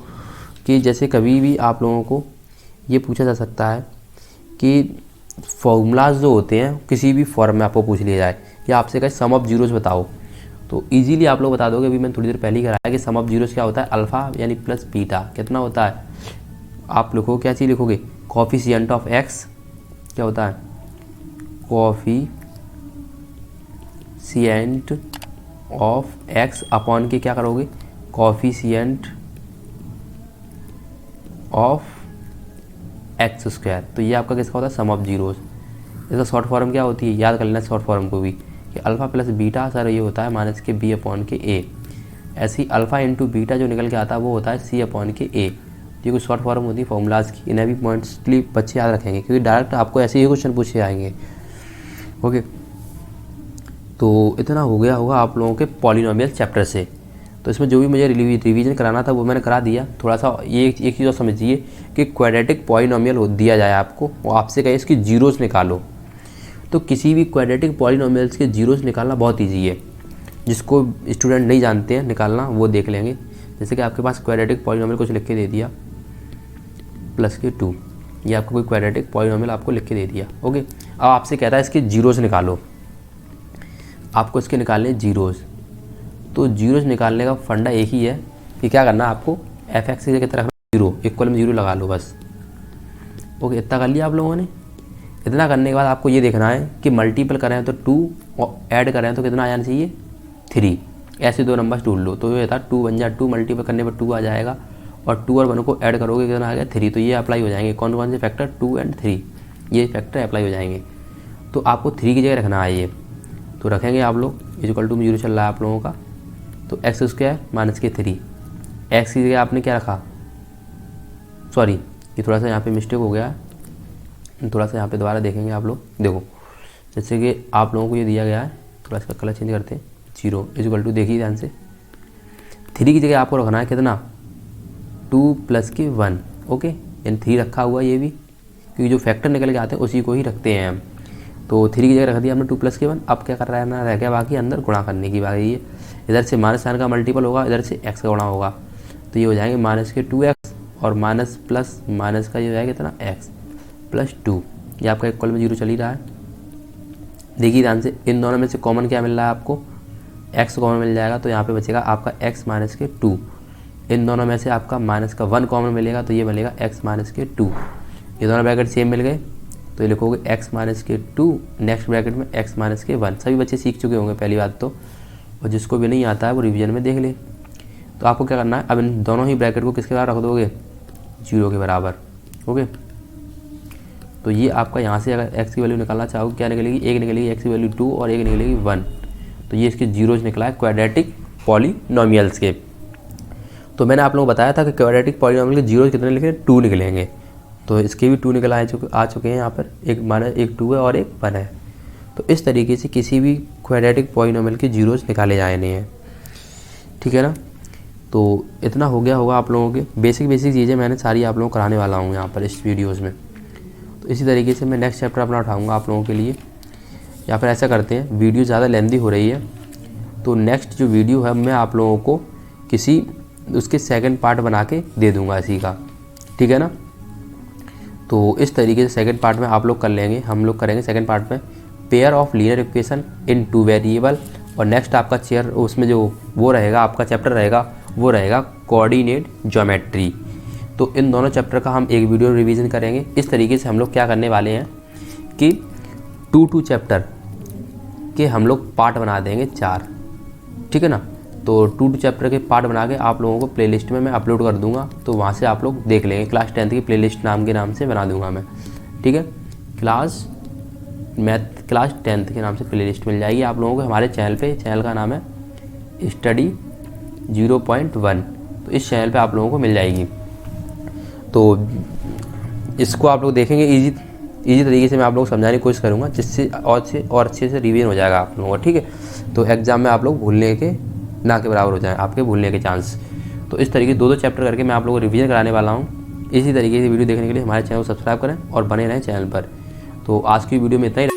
कि जैसे कभी भी आप लोगों को ये पूछा जा सकता है कि फॉर्मूलाज जो होते हैं किसी भी फॉर्म में आपको पूछ लिया जाए या आपसे कहे सम ऑफ जीरोस बताओ, तो इजीली आप लोग बता दोगे। अभी मैंने थोड़ी देर पहले ही कराया कि सम ऑफ जीरोस क्या होता है? अल्फ़ा यानी प्लस बीटा कितना होता है? आप लिखो, क्या चीज़ लिखोगे? कोफिशिएंट ऑफ एक्स क्या होता है? कोफिशिएंट ऑफ एक्स अपॉन के क्या करोगे? Coefficient of x square. तो ये आपका किसका होता है? सम ऑफ जीरोस। इसका शॉर्ट फॉर्म क्या होती है? याद कर लेना शॉर्ट फॉर्म को भी कि अल्फ़ा प्लस बीटा सर ये होता है माइनस के बी अपॉन के ए। ऐसी अल्फ़ा इंटू बीटा जो निकल के आता है वो होता है सी अपॉन के ए। ये कुछ शॉर्ट फॉर्म होती है फॉर्मूलाज की। इन्हें भी मोस्टली बच्चे याद रखेंगे क्योंकि डायरेक्ट आपको ऐसे ही क्वेश्चन पूछे आएंगे। ओके, तो इतना हो गया होगा आप लोगों के पॉलिनोमियल चैप्टर से। तो इसमें जो भी मुझे रिवीजन कराना था वो मैंने करा दिया। थोड़ा सा ये एक चीज़ और समझिए कि क्वाड्रेटिक पॉलिनोमियल दिया जाए आपको और आपसे कहे इसकी जीरोस निकालो, तो किसी भी क्वाड्रेटिक पॉलिनोमियल्स के जीरोस निकालना बहुत ईजी है। जिसको स्टूडेंट नहीं जानते हैं निकालना वो देख लेंगे। जैसे कि आपके पास क्वाड्रेटिक पॉलिनोमियल कुछ लिख के दे दिया प्लस के 2, ये आपको कोई क्वाड्रेटिक पॉलिनोमियल आपको लिख के दे दिया। ओके, अब आपसे कहता है इसके जीरोस निकालो, आपको इसके निकालने जीरोस। तो जीरोस निकालने का फंडा एक ही है कि क्या करना है आपको? एफ एक्स की जगह रखना 0, इक्वल में 0 लगा लो बस। ओके, इतना कर लिया आप लोगों ने। इतना करने के बाद आपको ये देखना है कि मल्टीपल करें तो 2 और ऐड करें तो कितना आ जाना चाहिए? 3। ऐसे 2 नंबर्स ढूंढ लो, तो ये था 2 बन जाए 2, मल्टीपल करने पर 2 आ जाएगा और 2 और 1 को ऐड करोगे कितना आ गया? 3। तो ये अप्लाई हो जाएंगे कौन कौन से फैक्टर? 2 और 3, ये फैक्टर अप्लाई हो जाएंगे। तो आपको 3 की जगह रखना है ये, तो रखेंगे आप लोग इक्वल टू में 0 चल रहा है आप लोगों का, तो एक्स स्क्वायर माइनस के 3। एक्स की जगह आपने क्या रखा? सॉरी, ये थोड़ा सा यहाँ पे मिस्टेक हो गया, थोड़ा सा यहाँ पे दोबारा देखेंगे आप लोग। देखो जैसे कि आप लोगों को ये दिया गया है, थोड़ा इसका कलर चेंज करते हैं। 0 इक्वल टू, देखिए ध्यान से, 3 की जगह आपको रखना है कितना? 2 प्लस के 1। ओके, यानी 3 रखा हुआ ये भी, क्योंकि जो फैक्टर निकल के आते हैं उसी को ही रखते हैं हम। तो 3 की जगह रख दिया हमने 2 प्लस के 1। अब क्या कर रहा है ना, रह गया बाकी अंदर गुणा करने की बाकी है। इधर से माइनस साइन का मल्टीपल होगा, इधर से एक्स का गुणा होगा, तो ये हो जाएंगे माइनस के 2x और माइनस प्लस माइनस का ये हो जाएगा कितना? x plus 2। ये आपका इक्वल में 0 चल ही रहा है। देखिए ध्यान से, इन दोनों में से कॉमन क्या मिल रहा है आपको? x कॉमन मिल जाएगा, तो यहाँ पे बचेगा आपका x माइनस के 2। इन दोनों में से आपका माइनस का 1 कॉमन मिलेगा, तो ये मिलेगा x माइनस के 2। ये दोनों ब्रैकेट सेम मिल गए, तो ये लिखोगे x माइनस के 2, नेक्स्ट ब्रैकेट में x माइनस के 1। सभी बच्चे सीख चुके होंगे पहली बात तो, और जिसको भी नहीं आता है वो रिवीजन में देख ले। तो आपको क्या करना है, अब इन दोनों ही ब्रैकेट को किसके बराबर रख दोगे? 0 के बराबर। ओके, तो ये आपका यहाँ से अगर x की वैल्यू निकालना चाहोगे क्या निकलेगी? एक निकलेगी x की वैल्यू 2 और एक निकलेगी 1। तो ये इसके जीरोज निकला है क्वाड्रेटिक पॉलिनोमियल्स के। तो मैंने आप लोगों को बताया था कि क्वाड्रेटिक पॉलिनोमियल के जीरोज कितने निकले? 2 निकलेंगे। तो इसके भी 2 निकल आ चुके हैं यहाँ पर, एक 2 है और एक 1 है। तो इस तरीके से किसी भी क्वाड्रेटिक पॉलिनोमियल के जीरोस निकाले जाने हैं, ठीक है ना। तो इतना हो गया होगा आप लोगों के बेसिक चीज़ें मैंने सारी आप लोगों को कराने वाला हूँ यहाँ पर इस वीडियोज़ में। तो इसी तरीके से मैं नेक्स्ट चैप्टर अपना उठाऊँगा आप लोगों के लिए, या फिर ऐसा करते हैं, वीडियो ज़्यादा लेंदी हो रही है तो नेक्स्ट जो वीडियो है मैं आप लोगों को किसी उसके सेकंड पार्ट बना के दे दूँगा इसी का, ठीक है ना। तो इस तरीके से सेकंड पार्ट में आप लोग कर लेंगे, हम लोग करेंगे सेकंड पार्ट में pair of linear equation in 2 variable, और नेक्स्ट आपका उसमें जो वो रहेगा आपका चैप्टर रहेगा वो रहेगा कोऑर्डिनेट ज्योमेट्री। तो इन दोनों चैप्टर का हम एक वीडियो रिवीजन करेंगे। इस तरीके से हम लोग क्या करने वाले हैं कि 2 चैप्टर के हम लोग पार्ट बना देंगे 4, ठीक है ना। तो 2 चैप्टर के पार्ट बना के आप लोगों को प्लेलिस्ट में मैं अपलोड कर दूंगा, तो वहाँ से आप लोग देख लेंगे। क्लास 10th की प्लेलिस्ट नाम से बना दूंगा मैं, ठीक है। क्लास 10th के नाम से प्लेलिस्ट मिल जाएगी आप लोगों को हमारे चैनल पे। चैनल का नाम है स्टडी 0.1, तो इस चैनल पे आप लोगों को मिल जाएगी। तो इसको आप लोग देखेंगे, इजी तरीके से मैं आप लोगों को समझाने की कोशिश करूँगा, जिससे और अच्छे से रिवीजन हो जाएगा आप लोगों का, ठीक है। तो एग्ज़ाम में आप लोग भूलने के ना के बराबर हो जाए आपके भूलने के चांस। तो इस तरीके 2 चैप्टर करके मैं आप लोगों को रिवीजन कराने वाला हूँ। इसी तरीके से वीडियो देखने के लिए हमारे चैनल को सब्सक्राइब करें और बने रहें चैनल पर। तो आज की वीडियो में इतना ही।